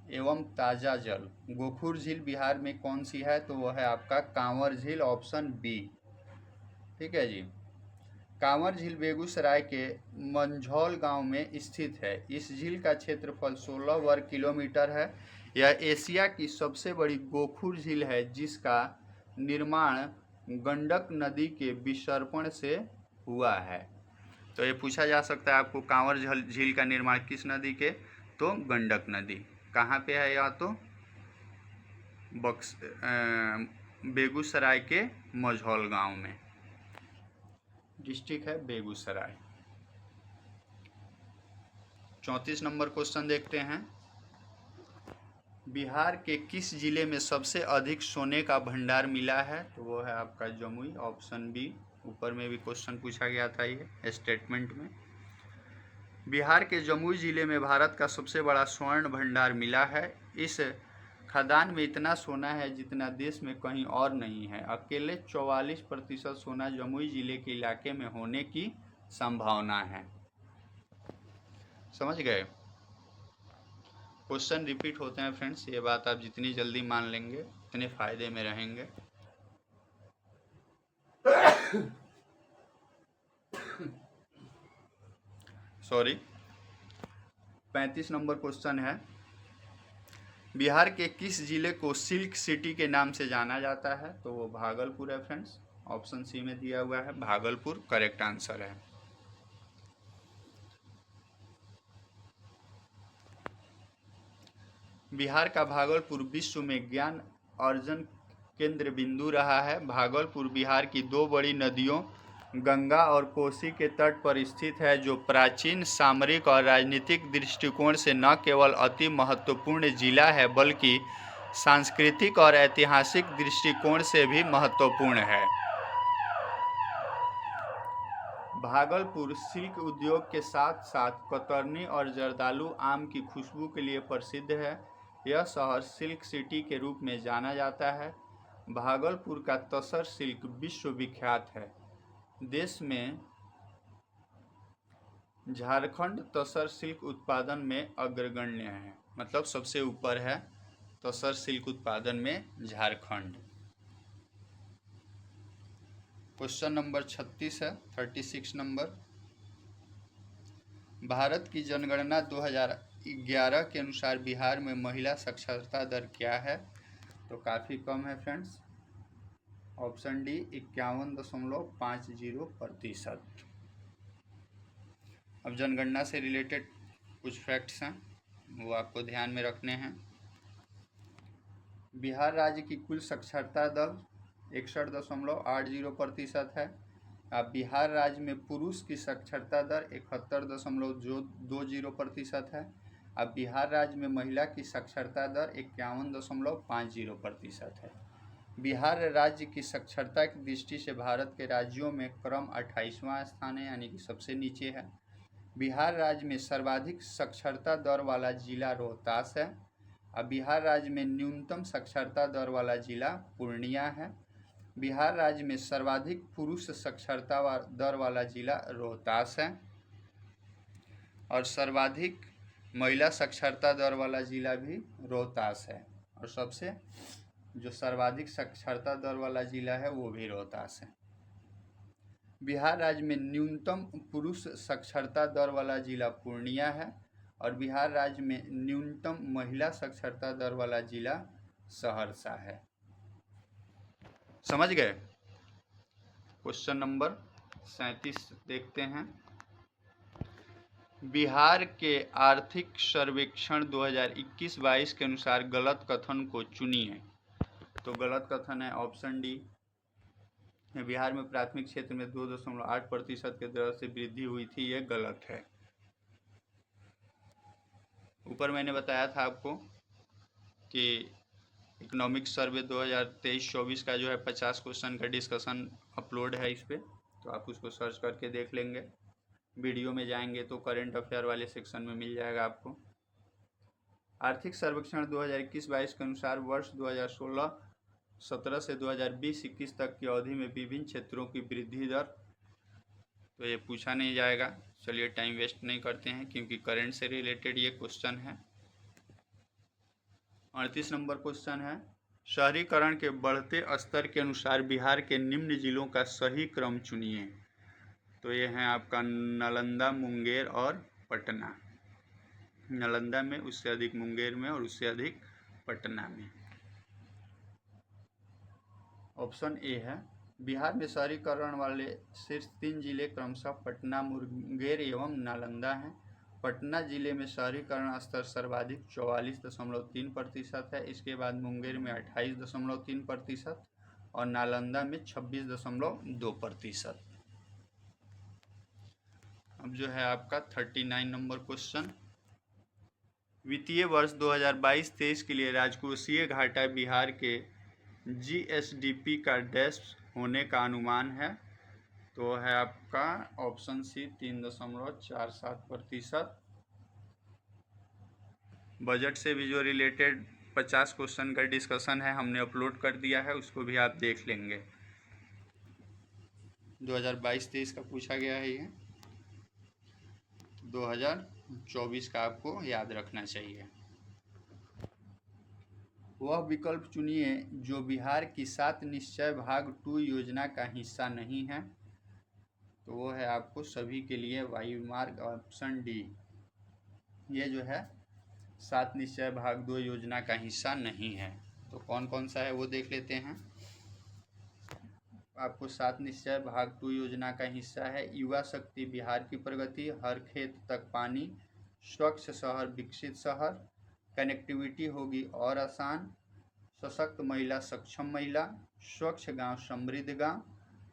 एवं ताज़ा जल। गोखुर झील बिहार में कौन सी है? तो वह है आपका कांवर झील, ऑप्शन बी। ठीक है जी। कांवर झील बेगूसराय के मंझौल गांव में स्थित है। इस झील का क्षेत्रफल 16 वर्ग किलोमीटर है। यह एशिया की सबसे बड़ी गोखुर झील है, जिसका निर्माण गंडक नदी के विसर्पण से हुआ है। तो ये पूछा जा सकता है आपको, कांवर झील का निर्माण किस नदी के? तो गंडक नदी। कहाँ पे है यह? तो बेगूसराय के मंझौल गांव में। डिस्ट्रिक्ट है बेगूसराय। 34 नंबर क्वेश्चन देखते हैं। बिहार के किस जिले में सबसे अधिक सोने का भंडार मिला है? तो वो है आपका जमुई, ऑप्शन बी। ऊपर में भी क्वेश्चन पूछा गया था ये स्टेटमेंट में। बिहार के जमुई जिले में भारत का सबसे बड़ा स्वर्ण भंडार मिला है। इस खदान में इतना सोना है जितना देश में कहीं और नहीं है। अकेले 44% सोना जमुई जिले के इलाके में होने की संभावना है। समझ गए? क्वेश्चन रिपीट होते हैं फ्रेंड्स, ये बात आप जितनी जल्दी मान लेंगे उतने फायदे में रहेंगे। सॉरी। 35 नंबर क्वेश्चन है। बिहार के किस जिले को सिल्क सिटी के नाम से जाना जाता है? तो वो भागलपुर है फ्रेंड्स, ऑप्शन सी में दिया हुआ है भागलपुर करेक्ट आंसर है। बिहार का भागलपुर विश्व में ज्ञान अर्जन केंद्र बिंदु रहा है। भागलपुर बिहार की दो बड़ी नदियों गंगा और कोसी के तट पर स्थित है, जो प्राचीन सामरिक और राजनीतिक दृष्टिकोण से न केवल अति महत्वपूर्ण जिला है बल्कि सांस्कृतिक और ऐतिहासिक दृष्टिकोण से भी महत्वपूर्ण है। भागलपुर सिल्क उद्योग के साथ साथ कतरनी और जर्दालू आम की खुशबू के लिए प्रसिद्ध है। यह शहर सिल्क सिटी के रूप में जाना जाता है। भागलपुर का तसर सिल्क विश्व विख्यात है। देश में झारखंड तसर सिल्क उत्पादन में अग्रगण्य है, मतलब सबसे ऊपर है तसर सिल्क उत्पादन में झारखंड। क्वेश्चन नंबर 36 है, 36 नंबर। भारत की जनगणना 2011 के अनुसार बिहार में महिला साक्षरता दर क्या है? तो काफ़ी कम है फ्रेंड्स, ऑप्शन डी 51.50%। अब जनगणना से रिलेटेड कुछ फैक्ट्स हैं, वो आपको ध्यान में रखने हैं। बिहार राज्य की कुल साक्षरता दर 61.80% है। अब बिहार राज्य में पुरुष की साक्षरता दर 71.20% है। अब बिहार राज्य में महिला की साक्षरता दर 51.50% है। बिहार राज्य की साक्षरता की दृष्टि से भारत के राज्यों में क्रम 28वां स्थान है, यानी कि सबसे नीचे है। बिहार राज्य में सर्वाधिक साक्षरता दर वाला जिला रोहतास है। अब बिहार राज्य में न्यूनतम साक्षरता दर वाला जिला पूर्णिया है। बिहार राज्य में सर्वाधिक पुरुष साक्षरता दर वाला जिला रोहतास है और सर्वाधिक महिला साक्षरता दर वाला जिला भी रोहतास है, और सबसे जो सर्वाधिक साक्षरता दर वाला जिला है वो भी रोहतास है। बिहार राज्य में न्यूनतम पुरुष साक्षरता दर वाला जिला पूर्णिया है और बिहार राज्य में न्यूनतम महिला साक्षरता दर वाला जिला सहरसा है। समझ गए? क्वेश्चन नंबर 37 देखते हैं। बिहार के आर्थिक सर्वेक्षण 2021-22 के अनुसार गलत कथन को चुनिए। तो गलत कथन है ऑप्शन डी, बिहार में प्राथमिक क्षेत्र में 2.8% के दर से वृद्धि हुई थी, ये गलत है। ऊपर मैंने बताया था आपको कि इकोनॉमिक सर्वे 2023-24 का जो है 50 क्वेश्चन का डिस्कशन अपलोड है इस पर, तो आप उसको सर्च करके देख लेंगे। वीडियो में जाएंगे तो करंट अफेयर वाले सेक्शन में मिल जाएगा आपको। आर्थिक सर्वेक्षण 2021-22 के अनुसार वर्ष 2016-17 से 2020-21 तक की अवधि में विभिन्न क्षेत्रों की वृद्धि दर, तो ये पूछा नहीं जाएगा। चलिए टाइम वेस्ट नहीं करते हैं क्योंकि करंट से रिलेटेड ये क्वेश्चन है। 38 नंबर क्वेश्चन है, शहरीकरण के बढ़ते स्तर के अनुसार बिहार के निम्न जिलों का सही क्रम चुनिए। तो ये है आपका नालंदा, मुंगेर और पटना। नालंदा में, उससे अधिक मुंगेर में और उससे अधिक पटना में। ऑप्शन ए है, बिहार में शहरीकरण वाले शीर्ष 3 जिले क्रमशः पटना, मुंगेर एवं नालंदा हैं। पटना जिले में शहरीकरण स्तर सर्वाधिक 44.3% है। इसके बाद मुंगेर में 28.3% और नालंदा में 26.2%। अब जो है आपका 39 नंबर क्वेश्चन, वित्तीय वर्ष 2022-23 के लिए राजकोषीय घाटा बिहार के जीएसडीपी का डैश होने का अनुमान है। तो है आपका ऑप्शन सी 3.47%। बजट से भी जो रिलेटेड 50 क्वेश्चन का डिस्कशन है हमने अपलोड कर दिया है, उसको भी आप देख लेंगे। 2022-23 का पूछा गया है, ये 2024 का आपको याद रखना चाहिए। वह विकल्प चुनिए जो बिहार की 7 निश्चय भाग 2 योजना का हिस्सा नहीं है। तो वो है आपको सभी के लिए वायु मार्ग, ऑप्शन डी। ये जो है 7 निश्चय भाग 2 योजना का हिस्सा नहीं है। तो कौन कौन सा है वो देख लेते हैं। आपको 7 निश्चय भाग 2 योजना का हिस्सा है, युवा शक्ति बिहार की प्रगति, हर खेत तक पानी, स्वच्छ शहर विकसित शहर, कनेक्टिविटी होगी और आसान, सशक्त महिला सक्षम महिला, स्वच्छ गांव समृद्ध गांव,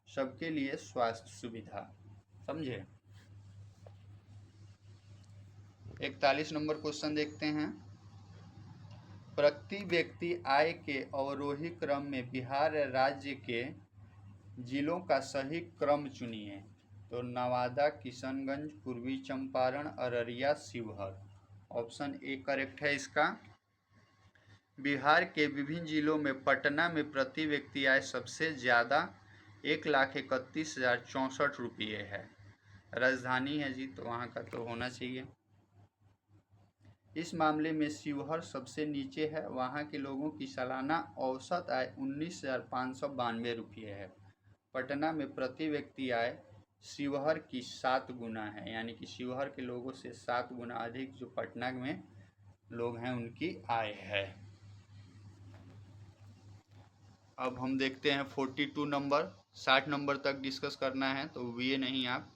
सबके लिए स्वास्थ्य सुविधा। समझे। 41 नंबर क्वेश्चन देखते हैं, प्रति व्यक्ति आय के अवरोही क्रम में बिहार राज्य के जिलों का सही क्रम चुनिए। तो नवादा, किशनगंज, पूर्वी Champaran, Araria, Sheohar. Option A correct है इसका। बिहार के विभिन्न जिलों में पटना में प्रति व्यक्ति आय सबसे ज़्यादा 1,31,064 रुपये है। राजधानी है जी, तो वहाँ का तो होना चाहिए। इस मामले में शिवहर सबसे नीचे है, वहाँ के लोगों की सालाना औसत आय 19,592 रुपये है। पटना में प्रति व्यक्ति आय शिवहर की 7 गुना है, यानी कि शिवहर के लोगों से 7 गुना अधिक जो पटना में लोग हैं उनकी आय है। अब हम देखते हैं 42 नंबर, 60 नंबर तक डिस्कस करना है, तो ये नहीं आप।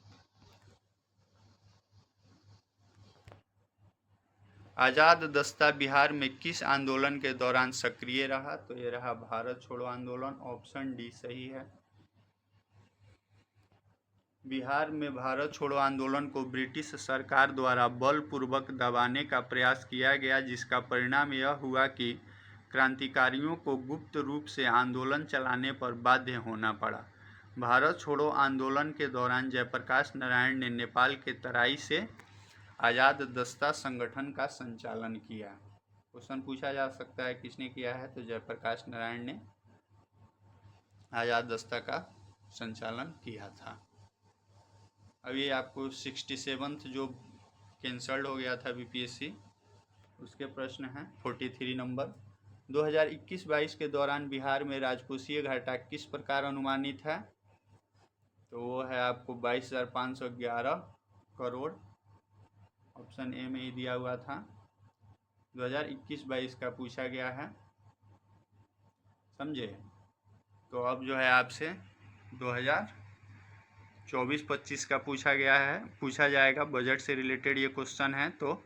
आज़ाद दस्ता बिहार में किस आंदोलन के दौरान सक्रिय रहा। तो ये रहा भारत छोड़ो आंदोलन। ऑप्शन डी सही है। बिहार में भारत छोड़ो आंदोलन को ब्रिटिश सरकार द्वारा बलपूर्वक दबाने का प्रयास किया गया, जिसका परिणाम यह हुआ कि क्रांतिकारियों को गुप्त रूप से आंदोलन चलाने पर बाध्य होना पड़ा। भारत छोड़ो आंदोलन के दौरान जयप्रकाश नारायण ने नेपाल के तराई से आज़ाद दस्ता संगठन का संचालन किया। क्वेश्चन पूछा जा सकता है किसने किया है, तो जयप्रकाश नारायण ने आज़ाद दस्ता का संचालन किया था। अभी आपको 67th जो कैंसल्ड हो गया था बीपीएससी, उसके प्रश्न हैं। 43 नंबर, 2021-22 के दौरान बिहार में राजकोषीय घाटा किस प्रकार अनुमानित है। तो वो है आपको 22,511 करोड़। ऑप्शन ए में ही दिया हुआ था। 2021-22 का पूछा गया है, समझे। तो अब जो है आपसे 2024-25 का पूछा जाएगा। बजट से रिलेटेड ये क्वेश्चन है। तो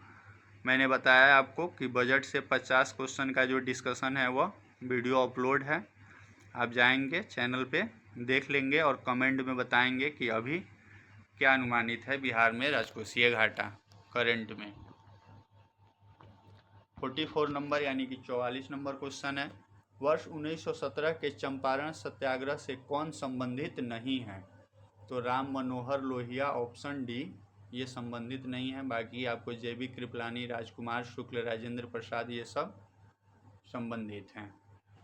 मैंने बताया आपको कि बजट से 50 क्वेश्चन का जो डिस्कशन है वो वीडियो अपलोड है। आप जाएंगे चैनल पे देख लेंगे और कमेंट में बताएंगे कि अभी क्या अनुमानित है बिहार में राजकोषीय घाटा करंट में। 44 नंबर यानी कि 44 नंबर क्वेश्चन है, वर्ष 1917 के चंपारण सत्याग्रह से कौन संबंधित नहीं है। तो राम मनोहर लोहिया। ऑप्शन डी, ये संबंधित नहीं है। बाकी आपको जेबी कृपलानी, राजकुमार शुक्ल, राजेंद्र प्रसाद, ये सब संबंधित हैं।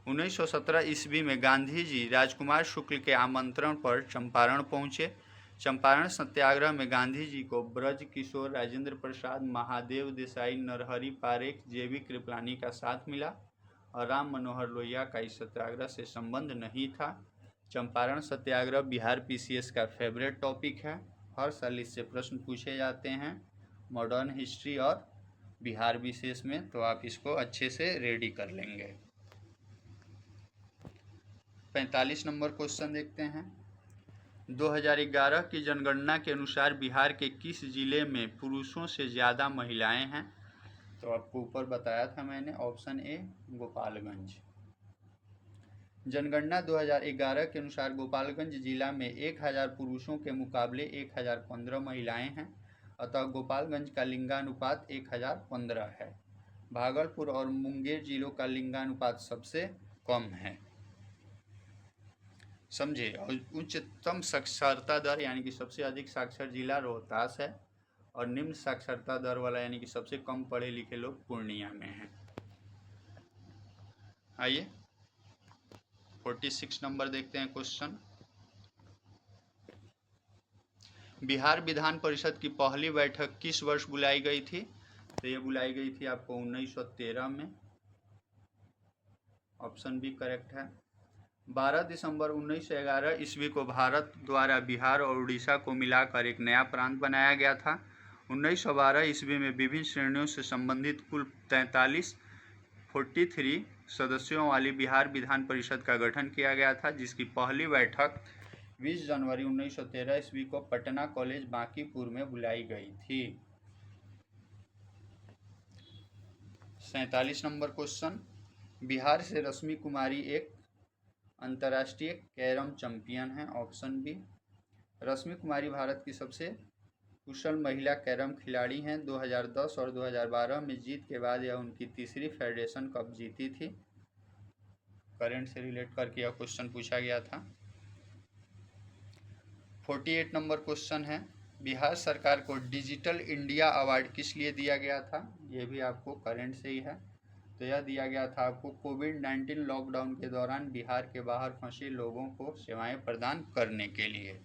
1917 ईस्वी में गांधी जी राजकुमार शुक्ल के आमंत्रण पर चंपारण पहुँचे। चंपारण सत्याग्रह में गांधी जी को ब्रज किशोर, राजेंद्र प्रसाद, महादेव देसाई, नरहरि पारेख, जेबी कृपलानी का साथ मिला। और राम मनोहर लोहिया का इस सत्याग्रह से संबंध नहीं था। चंपारण सत्याग्रह बिहार पीसीएस का फेवरेट टॉपिक है, हर साल इससे प्रश्न पूछे जाते हैं मॉडर्न हिस्ट्री और बिहार विशेष में, तो आप इसको अच्छे से रेडी कर लेंगे। 45 नंबर क्वेश्चन देखते हैं। 2011 की जनगणना के अनुसार बिहार के किस जिले में पुरुषों से ज़्यादा महिलाएं हैं? तो आपको ऊपर बताया था मैंने, ऑप्शन ए गोपालगंज। जनगणना 2011 के अनुसार गोपालगंज जिला में 1000 पुरुषों के मुकाबले 1015 महिलाएं हैं, अतः गोपालगंज का लिंगानुपात 1015 है। भागलपुर और मुंगेर जिलों का लिंगानुपात सबसे कम है, समझे। और उच्चतम साक्षरता दर यानी कि सबसे अधिक साक्षर जिला रोहतास है, और निम्न साक्षरता दर वाला यानी कि सबसे कम पढ़े लिखे लोग पूर्णिया में हैं। आइए 46 नंबर देखते हैं क्वेश्चन। बिहार विधान परिषद की पहली बैठक किस वर्ष बुलाई गई थी? तो ये बुलाई गई थी आपको 1913 में, ऑप्शन बी करेक्ट है। 12 दिसंबर 1911 ईस्वी को भारत द्वारा बिहार और उड़ीसा को मिलाकर एक नया प्रांत बनाया गया था। 1912 ईस्वी में विभिन्न श्रेणियों से संबंधित कुल 43 सदस्यों वाली बिहार विधान परिषद का गठन किया गया था, जिसकी पहली बैठक 20 जनवरी 1913 ईस्वी को पटना कॉलेज बांकीपुर में बुलाई गई थी। 47 नंबर क्वेश्चन। बिहार से रश्मि कुमारी एक अंतर्राष्ट्रीय कैरम चैंपियन है, ऑप्शन बी। रश्मि कुमारी भारत की सबसे कुशल महिला कैरम खिलाड़ी हैं। 2010 और 2012 में जीत के बाद यह उनकी तीसरी फेडरेशन कप जीती थी। करंट से रिलेट करके यह क्वेश्चन पूछा गया था। 48 नंबर क्वेश्चन है। बिहार सरकार को डिजिटल इंडिया अवार्ड किस लिए दिया गया था? यह भी आपको करंट से ही है। तो यह दिया गया था आपको कोविड-19 लॉकडाउन के दौरान बिहार के बाहर फंसे लोगों को सेवाएं प्रदान करने के लिए।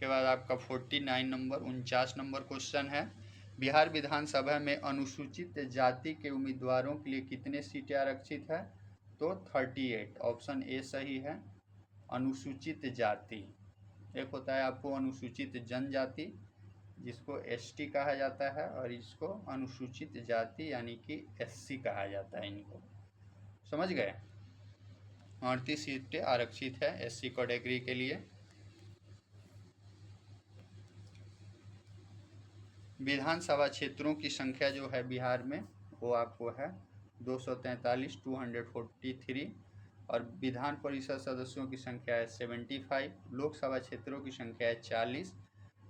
के बाद आपका 49 नंबर क्वेश्चन है। बिहार विधानसभा में अनुसूचित जाति के उम्मीदवारों के लिए कितने सीटें आरक्षित है? तो 38, ऑप्शन ए सही है। अनुसूचित जाति, एक होता है आपको अनुसूचित जनजाति जिसको एसटी कहा जाता है, और इसको अनुसूचित जाति यानी कि एससी कहा जाता है। इनको समझ गए। 38 सीटें आरक्षित है एससी कैटेगरी के लिए। विधानसभा क्षेत्रों की संख्या जो है बिहार में वो आपको है 243, 243, और विधान परिषद सदस्यों की संख्या है 75। लोकसभा क्षेत्रों की संख्या है 40,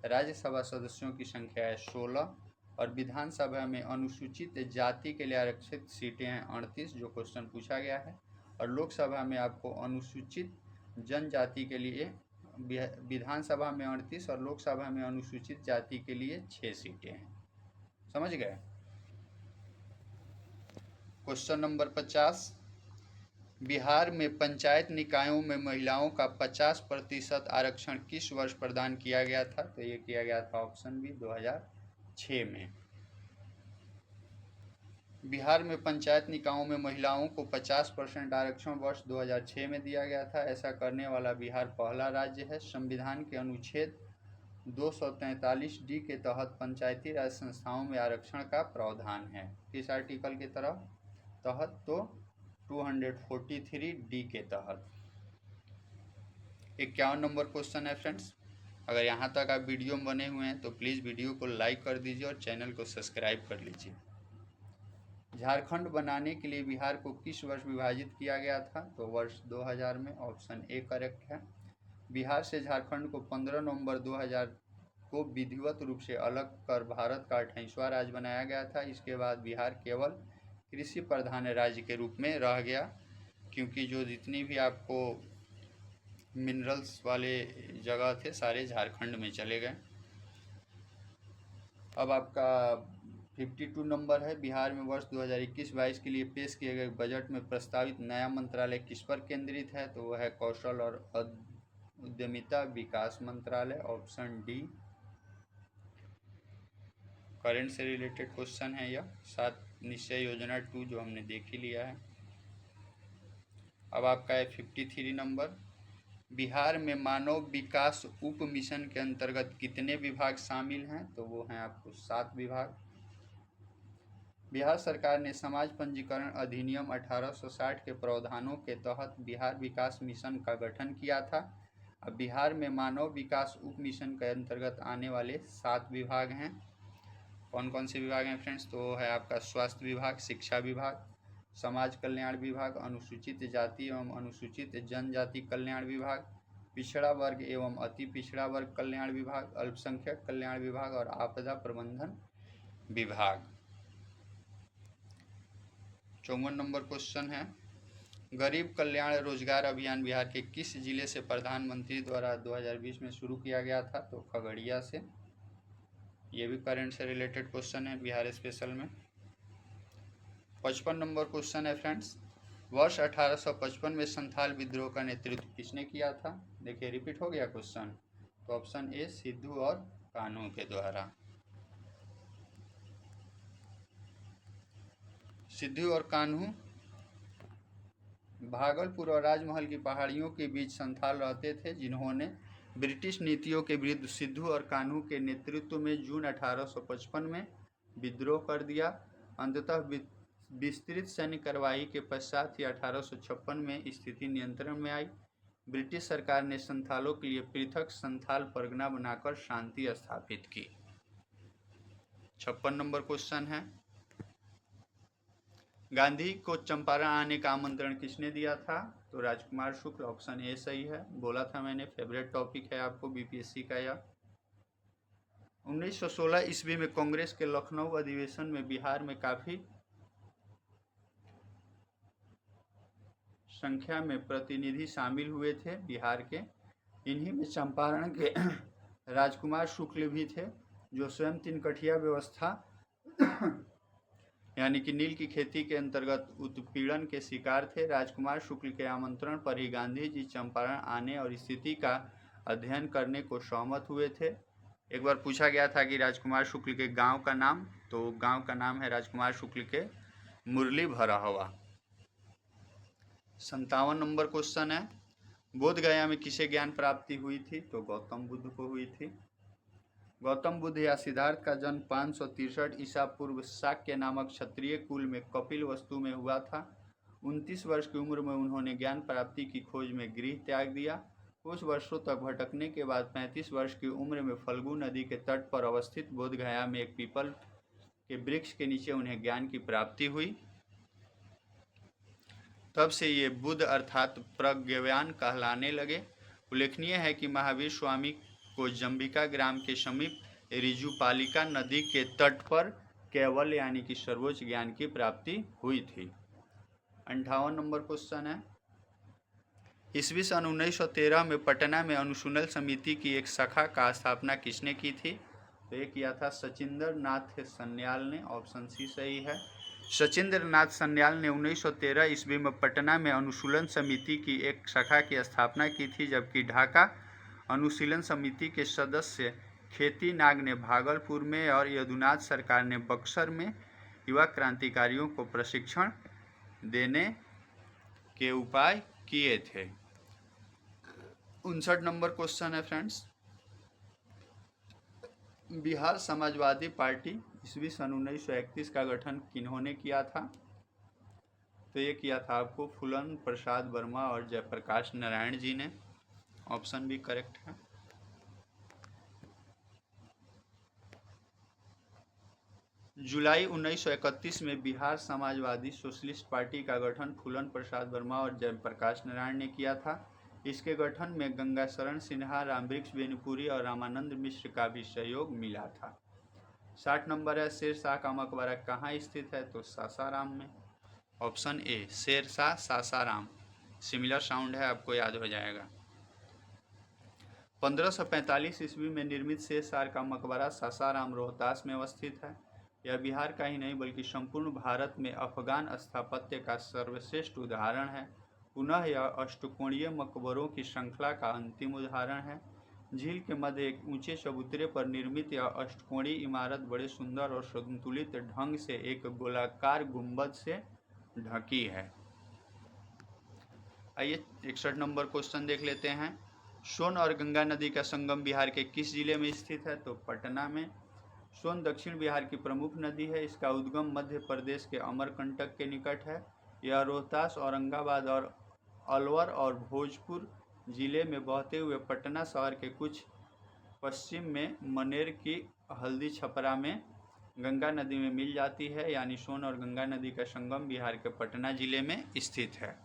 राज्यसभा सदस्यों की संख्या है 16, और विधानसभा में अनुसूचित जाति के लिए आरक्षित सीटें हैं 38, जो क्वेश्चन पूछा गया है। और लोकसभा में आपको अनुसूचित जनजाति के लिए विधानसभा में 38 और लोकसभा में अनुसूचित जाति के लिए 6 सीटें हैं। समझ गए। Question number 50। बिहार में पंचायत निकायों में महिलाओं का 50% आरक्षण किस वर्ष प्रदान किया गया था? तो ये किया गया था ऑप्शन बी 2006 में। बिहार में पंचायत निकायों में महिलाओं को 50% आरक्षण वर्ष 2006 में दिया गया था। ऐसा करने वाला बिहार पहला राज्य है। संविधान के अनुच्छेद 243 डी के तहत पंचायती राज संस्थाओं में आरक्षण का प्रावधान है। किस आर्टिकल के तहत? तो 243 डी के तहत। 51 नंबर क्वेश्चन है फ्रेंड्स। अगर यहाँ तक आप वीडियो में बने हुए हैं तो प्लीज़ वीडियो को लाइक कर दीजिए और चैनल को सब्सक्राइब कर लीजिए। झारखंड बनाने के लिए बिहार को किस वर्ष विभाजित किया गया था? तो वर्ष 2000 में, ऑप्शन ए करेक्ट है। बिहार से झारखंड को 15 नवंबर 2000 को विधिवत रूप से अलग कर भारत का 28वां राज्य बनाया गया था। इसके बाद बिहार केवल कृषि प्रधान राज्य के रूप में रह गया, क्योंकि जो जितनी भी आपको मिनरल्स वाले जगह थे सारे झारखंड में चले गए। अब आपका 52 नंबर है। बिहार में वर्ष 2021-22 के लिए पेश किए गए बजट में प्रस्तावित नया मंत्रालय किस पर केंद्रित है? तो वह है कौशल और उद्यमिता विकास मंत्रालय, ऑप्शन डी। करंट से रिलेटेड क्वेश्चन है यह। निश्चय योजना 2 जो हमने देख ही लिया है। अब आपका है 53 नंबर, बिहार में मानव विकास उप मिशन के अंतर्गत कितने विभाग शामिल हैं? तो वो हैं आपको 7 विभाग। बिहार सरकार ने समाज पंजीकरण अधिनियम 1860 के प्रावधानों के तहत बिहार विकास मिशन का गठन किया था। अब बिहार में मानव विकास उप मिशन के अंतर्गत आने वाले 7 विभाग हैं। कौन कौन से विभाग हैं फ्रेंड्स? तो है आपका स्वास्थ्य विभाग, शिक्षा विभाग, समाज कल्याण विभाग, अनुसूचित जाति एवं अनुसूचित जनजाति कल्याण विभाग, पिछड़ा वर्ग एवं अति पिछड़ा वर्ग कल्याण विभाग, अल्पसंख्यक कल्याण विभाग और आपदा प्रबंधन विभाग। 54 नंबर क्वेश्चन है, गरीब कल्याण रोजगार अभियान बिहार के किस जिले से प्रधानमंत्री द्वारा 2020 में शुरू किया गया था? तो खगड़िया से। ये भी करंट से रिलेटेड क्वेश्चन है बिहार स्पेशल में। 55 नंबर क्वेश्चन है फ्रेंड्स, वर्ष 1855 में संथाल विद्रोह का नेतृत्व किसने किया था? देखिए रिपीट हो गया क्वेश्चन, तो ऑप्शन ए सिद्धू और कान्हू के द्वारा। सिद्धू और कान्हू भागलपुर और राजमहल की पहाड़ियों के बीच संथाल रहते थे, जिन्होंने ब्रिटिश नीतियों के विरुद्ध सिद्धू और कान्हू के नेतृत्व में जून 1855 में विद्रोह कर दिया। अंततः विस्तृत सैन्य कार्रवाई के पश्चात ही 1856 में स्थिति नियंत्रण में आई। ब्रिटिश सरकार ने संथालों के लिए पृथक संथाल परगना बनाकर शांति स्थापित की। 56 नंबर क्वेश्चन है, गांधी को चंपारण आने का आमंत्रण किसने दिया था? तो राजकुमार शुक्ल, ऑप्शन ए सही है। बोला था मैंने फेवरेट टॉपिक है आपको बीपीएससी का यह। 1916 ईस्वी में कांग्रेस के लखनऊ अधिवेशन में बिहार में काफी संख्या में प्रतिनिधि शामिल हुए थे बिहार के। इन्हीं में चंपारण के राजकुमार शुक्ल भी थे, जो स्वयं तिनकठिया व्यवस्था यानी कि नील की खेती के अंतर्गत उत्पीड़न के शिकार थे। राजकुमार शुक्ल के आमंत्रण पर ही गांधी जी चंपारण आने और स्थिति का अध्ययन करने को सहमत हुए थे। एक बार पूछा गया था कि राजकुमार शुक्ल के गांव का नाम, तो गांव का नाम है राजकुमार शुक्ल के मुरली भराहवा। 57 नंबर क्वेश्चन है, बोध गया में किसे ज्ञान प्राप्ति हुई थी? तो गौतम बुद्ध को हुई थी। गौतम बुद्ध या सिद्धार्थ का जन्म 563 ईसा पूर्व शाक्य नामक क्षत्रिय कुल में कपिल वस्तु में हुआ था। 29 वर्ष की उम्र में उन्होंने ज्ञान प्राप्ति की खोज में गृह त्याग दिया। कुछ वर्षों तक भटकने के बाद 35 वर्ष की उम्र में फल्गु नदी के तट पर अवस्थित बोध गया में एक पीपल के वृक्ष के नीचे उन्हें ज्ञान की प्राप्ति हुई। तब से ये बुद्ध अर्थात प्रज्ञावान कहलाने लगे। उल्लेखनीय है कि महावीर स्वामी को जंबिका ग्राम के समीप रिजुपालिका नदी के तट पर कैवल्य यानी कि सर्वोच्च ज्ञान की प्राप्ति हुई थी। 58 नंबर क्वेश्चन है, ईस्वी सन 1913 में पटना में अनुसूलन समिति की एक शाखा का स्थापना किसने की थी? तो ये किया था सचिंद्र नाथ सन्याल ने, ऑप्शन सी सही है। सचिंद्र नाथ सन्याल ने 1913 ईस्वी में पटना में अनुसूलन समिति की एक शाखा की स्थापना की थी, जबकि ढाका अनुशीलन समिति के सदस्य खेती नाग ने भागलपुर में और यदुनाथ सरकार ने बक्सर में युवा क्रांतिकारियों को प्रशिक्षण देने के उपाय किए थे। 59 नंबर क्वेश्चन है फ्रेंड्स, बिहार समाजवादी पार्टी ईस्वी सन 1931 का गठन किन्होंने किया था? तो ये किया था आपको फूलन प्रसाद वर्मा और जयप्रकाश नारायण जी ने, ऑप्शन भी करेक्ट है। जुलाई 1931 में बिहार समाजवादी सोशलिस्ट पार्टी का गठन फूलन प्रसाद वर्मा और जयप्रकाश नारायण ने किया था। इसके गठन में गंगाशरण सिन्हा, रामवृक्ष बेनीपुरी और रामानंद मिश्र का भी सहयोग मिला था। 60 नंबर है, शेरशाह का मकबरा कहाँ स्थित है? तो सासाराम में, option A Sher Shah Sasaram. Similar sound है, आपको याद हो जाएगा। 1545 ईस्वी में निर्मित शेरशाह का मकबरा सासाराम रोहतास में अवस्थित है। यह बिहार का ही नहीं बल्कि संपूर्ण भारत में अफगान स्थापत्य का सर्वश्रेष्ठ उदाहरण है। पुनः यह अष्टकोणीय मकबरों की श्रृंखला का अंतिम उदाहरण है। झील के मध्य एक ऊंचे चबूतरे पर निर्मित यह अष्टकोणीय इमारत बड़े सुंदर और संतुलित ढंग से एक गोलाकार गुंबद से ढकी है। आइए 61 नंबर क्वेश्चन देख लेते हैं। सोन और गंगा नदी का संगम बिहार के किस जिले में स्थित है? तो पटना में। सोन दक्षिण बिहार की प्रमुख नदी है। इसका उद्गम मध्य प्रदेश के अमरकंटक के निकट है। यह रोहतास, औरंगाबाद और अलवर और भोजपुर जिले में बहते हुए पटना शहर के कुछ पश्चिम में मनेर की हल्दी छपरा में गंगा नदी में मिल जाती है। यानी सोन और गंगा नदी का संगम बिहार के पटना जिले में स्थित है।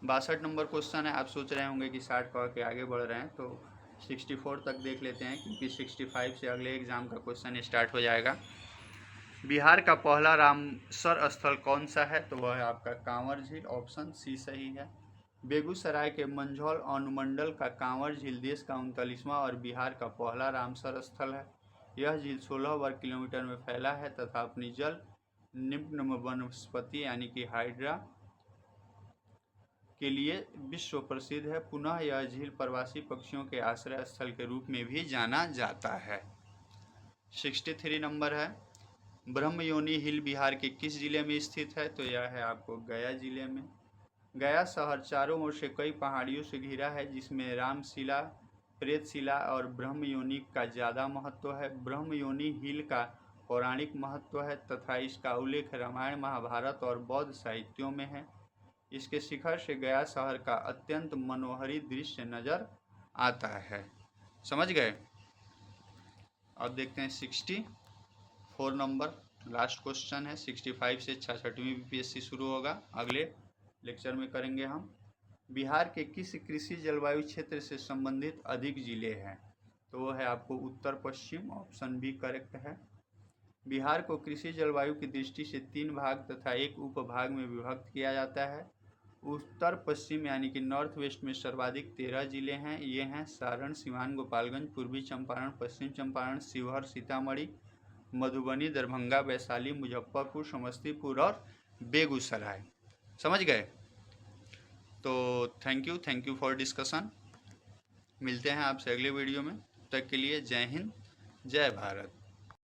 62 नंबर क्वेश्चन है। आप सोच रहे होंगे कि 60 कह के आगे बढ़ रहे हैं, तो 64 तक देख लेते हैं, क्योंकि 65 से अगले एग्जाम का क्वेश्चन स्टार्ट हो जाएगा। बिहार का पहला रामसर स्थल कौन सा है? तो वह है आपका कांवर झील। ऑप्शन सी सही है। बेगूसराय के मंझौल अनुमंडल का कांवर झील देश का 39वां और बिहार का पहला रामसर स्थल है। यह झील 16 वर्ग किलोमीटर में फैला है तथा अपनी जल निम्न वनस्पति यानी कि हाइड्रा के लिए विश्व प्रसिद्ध है। पुनः यह झील प्रवासी पक्षियों के आश्रय स्थल के रूप में भी जाना जाता है। 63 नंबर है। ब्रह्मयोनी हिल बिहार के किस जिले में स्थित है? तो यह है आपको गया जिले में। गया शहर चारों ओर से कई पहाड़ियों से घिरा है, जिसमें रामशिला, प्रेतशिला और ब्रह्मयोनी का ज़्यादा महत्व है। ब्रह्मयोनी हिल का पौराणिक महत्व है तथा इसका उल्लेख रामायण, महाभारत और बौद्ध साहित्यों में है। इसके शिखर से गया शहर का अत्यंत मनोहरी दृश्य नजर आता है। समझ गए? अब देखते हैं 64 नंबर, लास्ट क्वेश्चन है। 65 से 66वीं बीपीएससी शुरू होगा, अगले लेक्चर में करेंगे हम। बिहार के किस कृषि जलवायु क्षेत्र से संबंधित अधिक जिले हैं? तो वो है आपको उत्तर पश्चिम। ऑप्शन बी करेक्ट है। बिहार को कृषि जलवायु की दृष्टि से 3 भाग तथा एक उपभाग में विभक्त किया जाता है। उत्तर पश्चिम यानी कि नॉर्थ वेस्ट में सर्वाधिक 13 जिले हैं। ये हैं सारण, सिवान, गोपालगंज, पूर्वी चंपारण, पश्चिम चंपारण, शिवहर, सीतामढ़ी, मधुबनी, दरभंगा, वैशाली, मुजफ्फरपुर, समस्तीपुर और बेगूसराय। समझ गए? तो थैंक यू फॉर डिस्कशन। मिलते हैं आपसे अगले वीडियो में। तब तक के लिए जय हिंद, जय भारत।